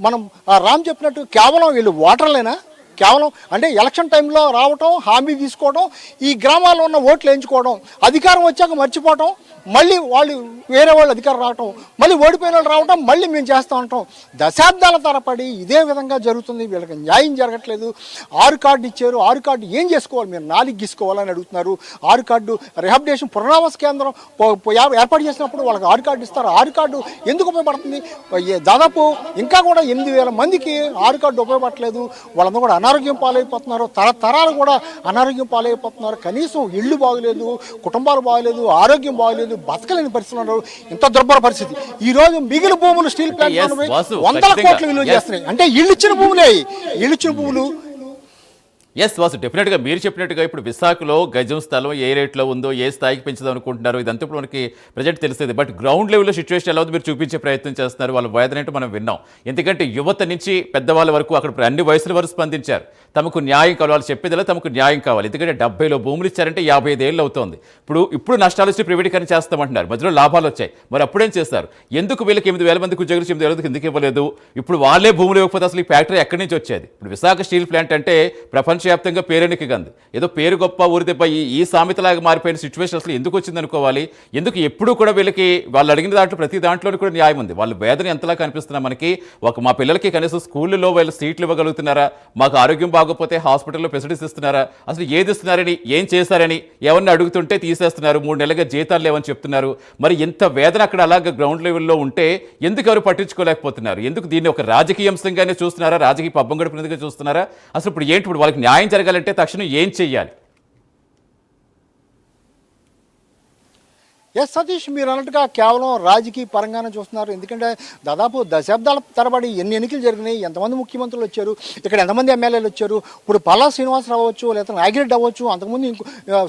మనం రామ్ చెప్పినట్టు కేవలం వీళ్ళు ఓటర్లేనా? కేవలం అంటే ఎలక్షన్ టైంలో రావటం, హామీ తీసుకోవడం, ఈ గ్రామాల్లో ఉన్న ఓట్లు వేయించుకోవడం, అధికారం వచ్చాక మర్చిపోవటం, మళ్ళీ వాళ్ళు వేరే వాళ్ళు అధికారం రావటం, మళ్ళీ ఓడిపోయిన వాళ్ళు రావటం, మళ్ళీ మేము చేస్తూ ఉంటాం. దశాబ్దాల తరబడి ఇదే విధంగా జరుగుతుంది. వీళ్ళకి న్యాయం జరగట్లేదు. 6 కార్డు ఇచ్చారు, 6 కార్డు ఏం చేసుకోవాలి? మీరు 4 గీసుకోవాలని అడుగుతున్నారు. 6 కార్డు రిహాబిలిటేషన్ పునరావాస కేంద్రం ఏర్పాటు చేసినప్పుడు వాళ్ళకి 6 కార్డు ఇస్తారు. 6 కార్డు ఎందుకు ఉపయోగపడుతుంది? దాదాపు ఇంకా కూడా 8,000 మందికి 6 కార్డు ఉపయోగపడలేదు. వాళ్ళందరూ కూడా అనారోగ్యం పాలైపోతున్నారు. తరతరాలు కూడా అనారోగ్యం పాలైపోతున్నారు. కనీసం ఇళ్ళు బాగలేదు, కుటుంబాలు బాగలేదు, ఆరోగ్యం బాగలేదు, బతకలేని పరిస్థితులు ఉన్నారు. ఇంత దుర్భర పరిస్థితి. ఈ రోజు మిగిలిన భూములు స్టీల్ ప్లాంట్ 100 కోట్లు విలువ చేస్తున్నాయి. అంటే ఇళ్ళు ఇచ్చిన భూములు. ఎస్ వాసు, డెఫినెట్గా మీరు చెప్పినట్టుగా ఇప్పుడు విశాఖలో గజం స్థలం ఏ రేట్లో ఉందో, ఏ స్థాయికి పెంచుదాం అనుకుంటున్నారో ఇదంతా ఇప్పుడు మనకి ప్రజెంట్ తెలిసేది. బట్ గ్రౌండ్ లెవెల్లో సిచ్యువేషన్ ఎలా ఉంది మీరు చూపించే ప్రయత్నం చేస్తున్నారు. వాళ్ళ వేదన ఏంటో మనం విన్నాం. ఎందుకంటే యువత నుంచి పెద్దవాళ్ళ వరకు అక్కడ అన్ని వయసుల వరకు స్పందించారు. తమకు న్యాయం కావాలి, వాళ్ళు చెప్పేదిలా తమకు న్యాయం కావాలి. ఎందుకంటే 70లో భూములు ఇచ్చారంటే 55 ఏళ్ళు అవుతోంది. ఇప్పుడు నష్టాలు వచ్చి ప్రైవేటీకరణ చేస్తామంటున్నారు, మధ్యలో లాభాలు వచ్చాయి. మరి అప్పుడేం చేస్తారు? ఎందుకు వీళ్ళకి 8,000 మందికి ఉద్యోగులు 8,000 మందికి ఎందుకు ఇవ్వలేదు? ఇప్పుడు వాళ్ళే భూములు ఇవ్వకపోతే అసలు ఈ ఫ్యాక్టరీ ఎక్కడి నుంచి వచ్చేది? ఇప్పుడు విశాఖ స్టీల్ ప్లాంట్ అంటే ప్రపంచవ్యాప్తంగా పేరెనికి గంది, ఏదో పేరు గొప్ప ఊరి దెబ్బ ఈ సామెతలాగా మారిపోయిన సిచ్యువేషన్ అసలు ఎందుకు వచ్చింది అనుకోవాలి? ఎందుకు ఎప్పుడు కూడా వీళ్ళకి వాళ్ళు అడిగిన దాంట్లో ప్రతి దాంట్లో కూడా న్యాయం ఉంది. వాళ్ళ వేదన ఎంతలా కనిపిస్తున్నా మనకి. మా పిల్లలకి కనీసం స్కూళ్ళలో వీళ్ళు సీట్లు ఇవ్వగలుగుతున్నారా? మాకు ఆరోగ్యం బాగోకపోతే హాస్పిటల్లో ఫెసిలిటీస్ ఇస్తున్నారా? అసలు ఏది ఇస్తున్నారని, ఏం చేశారని ఎవరిని అడుగుతుంటే తీసేస్తున్నారు. 3 నెలలుగా జీతాలు లేవని చెప్తున్నారు. మరి ఎంత వేదన అక్కడ అలాగే గ్రౌండ్ లెవెల్లో ఉంటే ఎందుకు ఎవరు పట్టించుకోలేకపోతున్నారు? ఎందుకు దీన్ని ఒక రాజకీయ అంశంగానే చూస్తున్నారా? రాజకీయ పబ్బం గడిపినదిగా చూస్తున్నారా? అసలు ఇప్పుడు ఏంటి? ఇప్పుడు వాళ్ళకి న్యాయం జరగాలంటే తక్షణం ఏం చెయ్యాలి? ఎస్ సతీష్, మీరు అన్నట్టుగా కేవలం రాజకీయ పరంగానే చూస్తున్నారు. ఎందుకంటే దాదాపు దశాబ్దాల తరబడి ఎన్ని ఎన్నికలు జరిగినాయి, ఎంతమంది ముఖ్యమంత్రులు వచ్చారు, ఇక్కడ ఎంతమంది ఎమ్మెల్యేలు వచ్చారు. ఇప్పుడు పల్లా శ్రీనివాసరావు అవ్వచ్చు, లేదా నాగిరెడ్డి అవ్వచ్చు, అంతకుముందు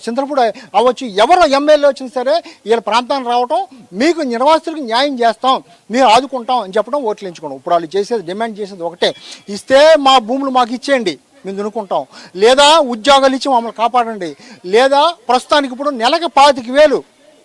చింతలపూడి అవ్వచ్చు, ఎవరు ఎమ్మెల్యే వచ్చినా సరే వీళ్ళ ప్రాంతానికి రావటం, మీకు నిర్వాసితులకు న్యాయం చేస్తాం, మీరు ఆదుకుంటాం అని చెప్పడం, ఓట్లు ఎంచుకోవడం. ఇప్పుడు వాళ్ళు చేసేది, డిమాండ్ చేసేది ఒకటే, ఇస్తే మా భూములు మాకు ఇచ్చేయండి, మేము దున్నుకుంటాం, లేదా ఉద్యోగాలు ఇచ్చి మమ్మల్ని కాపాడండి, లేదా ప్రస్తుతానికి ఇప్పుడు నెలకు 25,000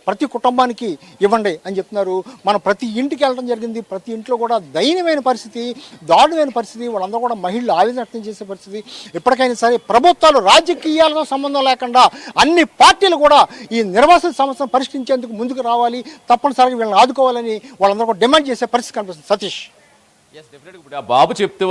ప్రతి కుటుంబానికి ఇవ్వండి అని చెప్తున్నారు. మనం ప్రతి ఇంటికి వెళ్ళడం జరిగింది. ప్రతి ఇంట్లో కూడా దయనీయమైన పరిస్థితి, దారుణమైన పరిస్థితి. వాళ్ళందరూ కూడా మహిళలు ఆవేదన వ్యక్తం చేసే పరిస్థితి. ఎప్పటికైనా సరే ప్రభుత్వాలు రాజకీయాలతో సంబంధం లేకుండా అన్ని పార్టీలు కూడా ఈ నిర్వాసిత సమస్యను పరిష్కరించేందుకు ముందుకు రావాలి, తప్పనిసరిగా వీళ్ళని ఆదుకోవాలని వాళ్ళందరూ కూడా డిమాండ్ చేసే పరిస్థితి కనిపిస్తుంది. సతీష్. ఇప్పుడు ఆ బాబు చెప్తూ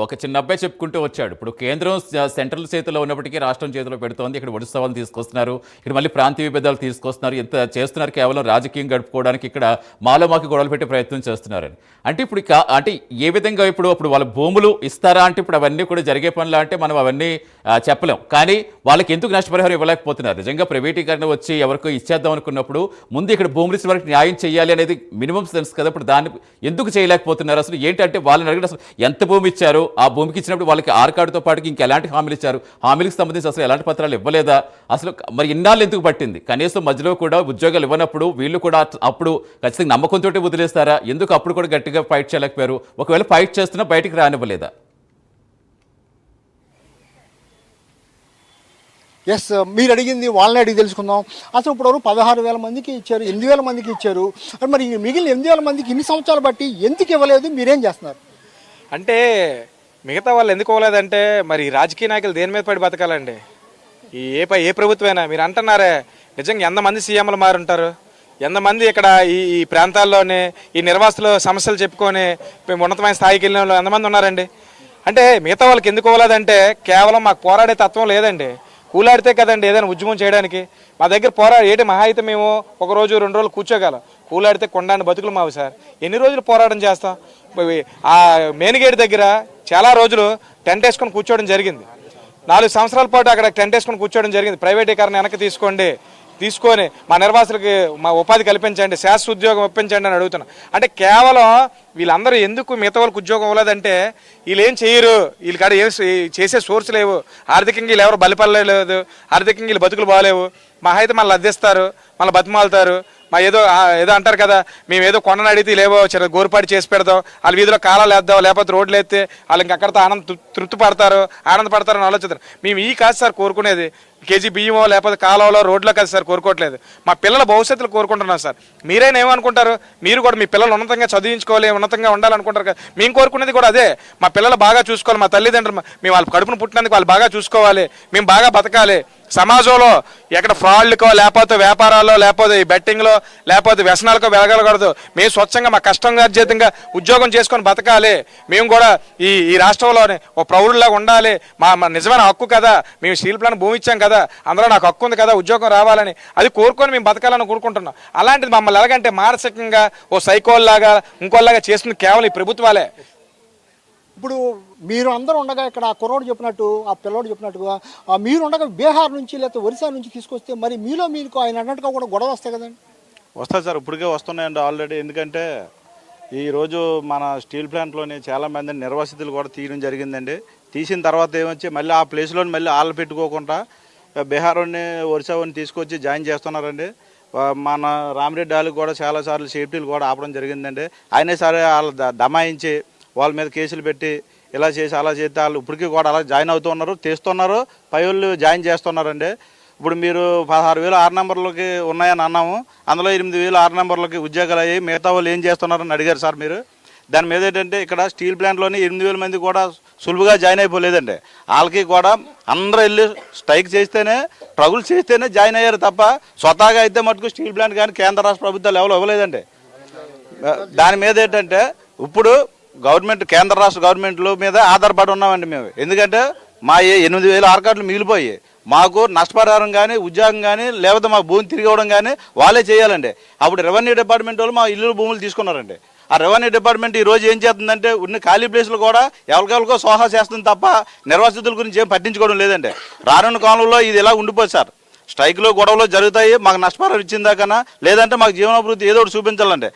ఒక చిన్న అబ్బాయి చెప్పుకుంటూ వచ్చాడు. ఇప్పుడు కేంద్రం సెంట్రల్ చేతిలో ఉన్నప్పటికీ రాష్ట్రం చేతిలో పెడుతోంది. ఇక్కడ ఒడిస్తావాలను తీసుకొస్తున్నారు, ఇక్కడ మళ్ళీ ప్రాంతీయ విభేదాలు తీసుకొస్తున్నారు, ఎంత చేస్తున్నారు కేవలం రాజకీయం గడుపుకోవడానికి, ఇక్కడ మాకి గొడవలు పెట్టే ప్రయత్నం చేస్తున్నారని. అంటే ఇప్పుడు అంటే ఏ విధంగా ఇప్పుడు వాళ్ళ భూములు ఇస్తారా అంటే ఇప్పుడు అవన్నీ కూడా జరిగే పనులు అంటే మనం అవన్నీ చెప్పలేం. కానీ వాళ్ళకి ఎందుకు నష్టపరిహారం ఇవ్వలేకపోతున్నారు? నిజంగా ప్రైవేటీకరణ వచ్చి ఎవరికో ఇచ్చేద్దాం అనుకున్నప్పుడు ముందు ఇక్కడ భూములు ఇచ్చిన వరకు న్యాయం చేయాలి అనేది మినిమం సెన్స్ కదా. ఇప్పుడు దాన్ని ఎందుకు చేయలేకపోతున్నారు? అసలు ఏంటంటే వాళ్ళని అడిగిన అసలు ఎంత భూమి ఇచ్చారు, ఆ భూమికి ఇచ్చినప్పుడు వాళ్ళకి 6 కార్డుతో పాటు ఇంకా ఎలాంటి హామీలు ఇచ్చారు, హామీలకు సంబంధించి అసలు ఎలాంటి పత్రాలు ఇవ్వలేదా? అసలు మరి ఇన్నాళ్ళు ఎందుకు పట్టింది? కనీసం మధ్యలో కూడా ఉద్యోగాలు ఇవ్వనప్పుడు వీళ్ళు కూడా అప్పుడు ఖచ్చితంగా నమ్మకంతో వదిలేస్తారా? ఎందుకు అప్పుడు కూడా గట్టిగా ఫైట్ చేయలేకపోయారు? ఒకవేళ ఫైట్ చేస్తున్నా బయటికి రానివ్వలేదా? ఎస్, మీరు అడిగింది వాళ్ళని అడిగి తెలుసుకుందాం. అసలు ఇప్పుడు 16,000 మందికి ఇచ్చారు, 8,000 మందికి ఇచ్చారు. మరి మిగిలిన 8,000 మందికి ఇన్ని సంవత్సరాలు బట్టి ఎందుకు ఇవ్వలేదు? మీరేం చేస్తున్నారు? అంటే మిగతా వాళ్ళు ఎందుకు ఇవ్వలేదంటే మరి రాజకీయ నాయకులు దేని మీద పడి బతకాలండి? ఏ ప్రభుత్వమైనా మీరు అంటున్నారే, నిజంగా ఎంతమంది సీఎంలు మారుంటారు, ఎంతమంది ఇక్కడ ఈ ప్రాంతాల్లోనే ఈ నిర్వాసితుల సమస్యలు చెప్పుకొని ఉన్నతమైన స్థాయికి వెళ్ళిన వాళ్ళు ఎంతమంది ఉన్నారండి? అంటే మిగతా వాళ్ళకి ఎందుకు ఇవ్వలేదంటే కేవలం మాకు పోరాడే తత్వం లేదండి. కూలాడితే కదండి ఏదైనా ఉద్యమం చేయడానికి. మా దగ్గర ఏంటి మహా అయితే మేము 1 రోజు 2 రోజులు కూలాడితే కొండాన్ని బతుకులు మావు సార్. ఎన్ని రోజులు పోరాటం చేస్తాం? ఆ మెయిన్ గేట్ దగ్గర చాలా రోజులు టెంట్ వేసుకొని కూర్చోవడం జరిగింది. 4 సంవత్సరాల పాటు అక్కడ టెంట్ వేసుకొని కూర్చోవడం జరిగింది. ప్రైవేటీకరణ వెనక్కి తీసుకొని మా నిర్వాసులకి మా ఉపాధి కల్పించండి, శాశ్వత ఉద్యోగం ఇప్పించండి అని అడుగుతున్నాం. అంటే కేవలం వీళ్ళందరూ ఎందుకు మిగతా వాళ్ళకి ఉద్యోగం ఇవ్వలేదంటే వీళ్ళు ఏం చేయరు, వీళ్ళ కాడ ఏం చేసే సోర్స్ లేవు, ఆర్థికంగా వీళ్ళు ఎవరు బలిపడలేదు, ఆర్థికంగా వీళ్ళు బతుకులు బాగాలేవు. మా అయితే మళ్ళీ అద్దెస్తారు, మళ్ళీ బతిమాలుతారు. మా ఏదో అంటారు కదా, మేము ఏదో కొండను అడిగితే లేవో గోరుపాటి చేసి పెడదాం, వాళ్ళ వీధిలో కాలాలు వేద్దాం, లేకపోతే రోడ్లు వేస్తే వాళ్ళు ఇంకక్కడితో తృప్తి పడతారు, ఆనందపడతారని ఆలోచిస్తారు. మేము ఈ కాదు సార్ కోరుకునేది, కేజీ బియ్యమో లేకపోతే కాలంలో రోడ్లో కాదు సార్ కోరుకోవట్లేదు. మా పిల్లల భవిష్యత్తులో కోరుకుంటున్నాం సార్. మీరైనా ఏమనుకుంటారు? మీరు కూడా మీ పిల్లలు ఉన్నతంగా చదివించుకోవాలి, ఉన్నతంగా ఉండాలనుకుంటారు కదా. మేము కోరుకునేది కూడా అదే. మా పిల్లలు బాగా చూసుకోవాలి, మా తల్లిదండ్రులు మేము వాళ్ళ కడుపును పుట్టినందుకు వాళ్ళు బాగా చూసుకోవాలి, మేము బాగా బతకాలి. సమాజంలో ఎక్కడ ఫ్రాడ్లకో లేకపోతే వ్యాపారాల్లో లేకపోతే ఈ బెట్టింగ్లో లేకపోతే వ్యసనాలకో వెలగలకూడదు. మేము స్వచ్ఛంగా మా కష్టంగార్జితంగా ఉద్యోగం చేసుకొని బతకాలి. మేము కూడా ఈ రాష్ట్రంలోనే ఓ ప్రౌఢులాగా ఉండాలి. మా నిజమైన హక్కు కదా, మేము స్టీల్ ప్లాంట్ భూమి ఇచ్చాం కదా, అందులో నాకు హక్కు ఉంది కదా, ఉద్యోగం రావాలని అది కోరుకొని మేము బతకాలని కోరుకుంటున్నాం. అలాంటిది మమ్మల్ని ఎలాగంటే మానసికంగా ఓ సైకోల్లాగా ఇంకోలాగా చేస్తుంది కేవలం ఈ ప్రభుత్వాలే. ఇప్పుడు మీరు అందరూ ఉండగా ఇక్కడ ఆ కుర్రోడు చెప్పినట్టు, ఆ పిల్లోడు చెప్పినట్టుగా మీరు ఉండగా బీహార్ నుంచి లేకపోతే ఒరిస్సా నుంచి తీసుకొస్తే మరి మీకు ఆయన అన్నట్టుగా కూడా గొడవ వస్తాయి కదండి? వస్తాయి సార్, ఇప్పటికే వస్తున్నాయండి ఆల్రెడీ. ఎందుకంటే ఈరోజు మన స్టీల్ ప్లాంట్లోని చాలామంది నిర్వాసితులు కూడా తీయడం జరిగిందండి. తీసిన తర్వాత ఏమొచ్చి మళ్ళీ ఆ ప్లేస్లోని మళ్ళీ ఆళ్ళు పెట్టుకోకుండా బీహార్ వాడిని ఒరిస్సా వాడిని తీసుకొచ్చి జాయిన్ చేస్తున్నారండి. మన రామిరెడ్డి వాళ్ళకి కూడా చాలాసార్లు సేఫ్టీలు కూడా ఆపడం జరిగిందండి. అయినా సరే వాళ్ళు దమాయించి వాళ్ళ మీద కేసులు పెట్టి ఇలా చేసి అలా చేస్తే వాళ్ళు ఇప్పటికీ కూడా అలా జాయిన్ అవుతున్నారు, తీస్తున్నారు, పై వాళ్ళు జాయిన్ చేస్తున్నారండి. ఇప్పుడు మీరు 16,000 6 నెంబర్లకి ఉన్నాయని అన్నాము, అందులో 8,000 6 నెంబర్లకి ఉద్యోగాలు అయ్యి మిగతా వాళ్ళు ఏం చేస్తున్నారని అడిగారు సార్ మీరు. దాని మీద ఏంటంటే ఇక్కడ స్టీల్ ప్లాంట్లోని 8,000 మంది కూడా సులువుగా జాయిన్ అయిపోలేదండి. వాళ్ళకి కూడా అందరూ వెళ్ళి స్ట్రైక్ చేస్తేనే, ట్రగుల్ చేస్తేనే జాయిన్ అయ్యారు తప్ప స్వతహాగా అయితే మటుకు స్టీల్ ప్లాంట్ కానీ కేంద్ర రాష్ట్ర ప్రభుత్వాలు ఎవరు ఇవ్వలేదండి. దాని మీద ఏంటంటే ఇప్పుడు గవర్నమెంట్, కేంద్ర రాష్ట్ర గవర్నమెంట్ల మీద ఆధారపడి ఉన్నామండి మేము. ఎందుకంటే మా 8,000 ఆర్ కార్డులు మిగిలిపోయి మాకు నష్టపరిహారం కానీ ఉద్యోగం కానీ లేకపోతే మా భూమి తిరిగి ఇవ్వడం కానీ వాళ్ళే చేయాలండి. అప్పుడు రెవెన్యూ డిపార్ట్మెంట్ వాళ్ళు మా ఇల్లు భూములు తీసుకున్నారండి. ఆ రెవెన్యూ డిపార్ట్మెంట్ ఈరోజు ఏం చేస్తుందంటే ఉన్న ఖాళీ ప్లేసులు కూడా ఎవరికెవరికో సోహా చేస్తుంది తప్ప నిర్వాసితుల గురించి ఏం పట్టించుకోవడం లేదండి. రానున్న కాలంలో ఇది ఇలా ఉండిపోదు సార్. స్ట్రైక్లు గొడవలు జరుగుతాయి, మాకు నష్టపరిహారం ఇచ్చిందాకన్నా లేదంటే మాకు జీవనాభివృద్ధి ఏదో ఒకటి చూపించాలండి.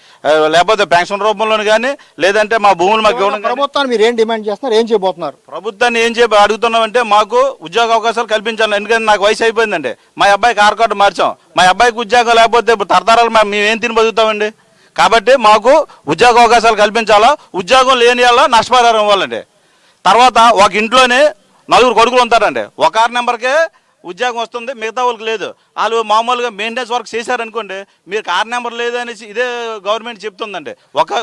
లేకపోతే పెన్షన్ రూపంలోని కానీ లేదంటే మా భూములు మాకు ఇవ్వడం. ప్రభుత్వాన్ని మీరు ఏం డిమాండ్ చేస్తున్నారు, ఏం చేయబోతున్నారు? ప్రభుత్వాన్ని ఏం అడుగుతున్నామంటే మాకు ఉద్యోగ అవకాశాలు కల్పించాలి. ఎందుకంటే నాకు వయసు అయిపోయిందండి. మా అబ్బాయికి ఆర్ కార్డు మార్చాం, మా అబ్బాయికి ఉద్యోగం లేకపోతే ఇప్పుడు తరతరాలు మేమేం తిని బతుకుతామండి. కాబట్టి మాకు ఉద్యోగ అవకాశాలు కల్పించాలా, ఉద్యోగం లేని వాళ్ళ నష్టపరిహారం ఇవ్వాలండి. తర్వాత ఒక ఇంట్లోనే 4 కొడుకులు ఉంటారండి, ఒక 6 నెంబర్కే ఉద్యోగం వస్తుంది, మిగతా వాళ్ళకి లేదు. వాళ్ళు మామూలుగా మెయింటెనెన్స్ వర్క్ చేశారనుకోండి, మీరు 6 నెంబర్ లేదు అనేసి ఇదే గవర్నమెంట్ చెప్తుందండి,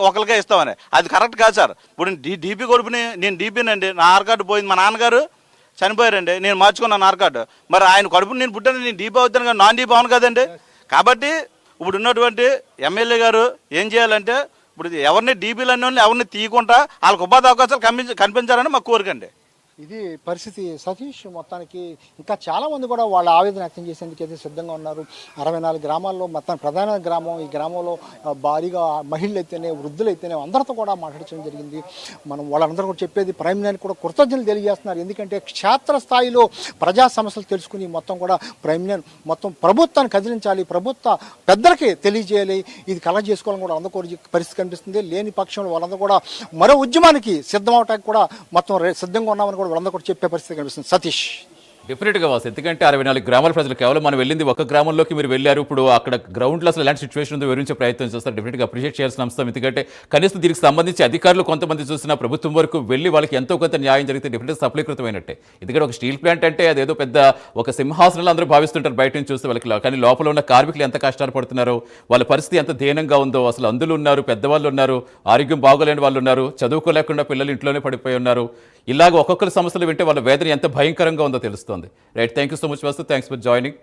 ఒకరికే ఇస్తామని. అది కరెక్ట్ కాదు సార్. ఇప్పుడు డీపీ కొడుకుని నేను డీపీనండి, నా ఆర్ కార్డు పోయింది, మా నాన్నగారు చనిపోయారండి, నేను మార్చుకున్నాను ఆర్ కార్డు. మరి ఆయన కడుపుని నేను పుట్టాను, నేను డీపీ అవుతాను కానీ నాన్ డీపీ అవును కదండి. కాబట్టి ఇప్పుడు ఉన్నటువంటి ఎమ్మెల్యే గారు ఏం చేయాలంటే ఇప్పుడు ఎవరిని డీపీలన్నీ ఎవరిని తీయకుండా వాళ్ళకి ఉపాధి అవకాశాలు కనిపించాలని మాకు కోరికండి. ఇది పరిస్థితి సతీష్. మొత్తానికి ఇంకా చాలామంది కూడా వాళ్ళ ఆవేదన వ్యక్తం చేసేందుకు అయితే సిద్ధంగా ఉన్నారు. 64 గ్రామాల్లో మొత్తం ప్రధాన గ్రామం, ఈ గ్రామంలో భారీగా మహిళలు అయితేనే వృద్ధులు అయితేనే అందరితో కూడా మాట్లాడటం జరిగింది. మనం వాళ్ళందరూ కూడా చెప్పేది ప్రైమ్ లైన్ కూడా కృతజ్ఞతలు తెలియజేస్తున్నారు. ఎందుకంటే క్షేత్రస్థాయిలో ప్రజా సమస్యలు తెలుసుకుని మొత్తం కూడా ప్రైమ్ లైన్ మొత్తం ప్రభుత్వాన్ని కదిలించాలి, ప్రభుత్వ పెద్దలకి తెలియజేయాలి, ఇది కలెక్ట్ చేసుకోవాలని కూడా అందరూ కోరి పరిస్థితి కనిపిస్తుంది. లేని పక్షంలో వాళ్ళందరూ కూడా మరో ఉద్యమానికి సిద్ధం అవడానికి కూడా మొత్తం సిద్ధంగా ఉన్నామని కూడా వాళ్ళందరూ కూడా చెప్పే పరిస్థితి కనిపిస్తుంది. సతీష్, డెఫినెట్గా వాసు, ఎందుకంటే 64 గ్రామాల ప్రజలు కేవలం మనం వెళ్ళింది ఒక గ్రామంలోకి మీరు వెళ్ళారు. ఇప్పుడు అక్కడ గ్రౌండ్లో అసలు ఎలాంటి సిచ్యువేషన్ ఉందో వివరించే ప్రయత్నం చేస్తారు. డెఫినెట్గా అప్రిషియేట్ చేయాల్సిన అంశం. ఎందుకంటే కనీసం దీనికి సంబంధించి అధికారులు కొంతమంది చూసిన ప్రభుత్వం వరకు వెళ్ళి వాళ్ళకి ఎంతో కొంత న్యాయం జరిగితే డెఫినెట్గా సఫలీకృతమైనట్టే. ఎందుకంటే ఒక స్టీల్ ప్లాంట్ అంటే అదేదో పెద్ద ఒక సింహాసనంలో అందరూ భావిస్తుంటారు బయట నుంచి చూస్తే వాళ్ళకి, కానీ లోపల ఉన్న కార్మికులు ఎంత కష్టాలు పడుతున్నారో, వాళ్ళ పరిస్థితి ఎంత దీనంగా ఉందో, అసలు అందులో ఉన్నారు, పెద్దవాళ్ళు ఉన్నారు, ఆరోగ్యం బాగోలేని వాళ్ళు ఉన్నారు, చదువుకోలేకుండా పిల్లలు ఇంట్లోనే పడిపోయి ఉన్నారు. ఇలాగ ఒక్కొక్కరి సమస్యలు వింటే వాళ్ళ వేదన ఎంత భయంకరంగా ఉందో తెలుస్తుంది. Right, thank you so much Vasu, thanks for joining.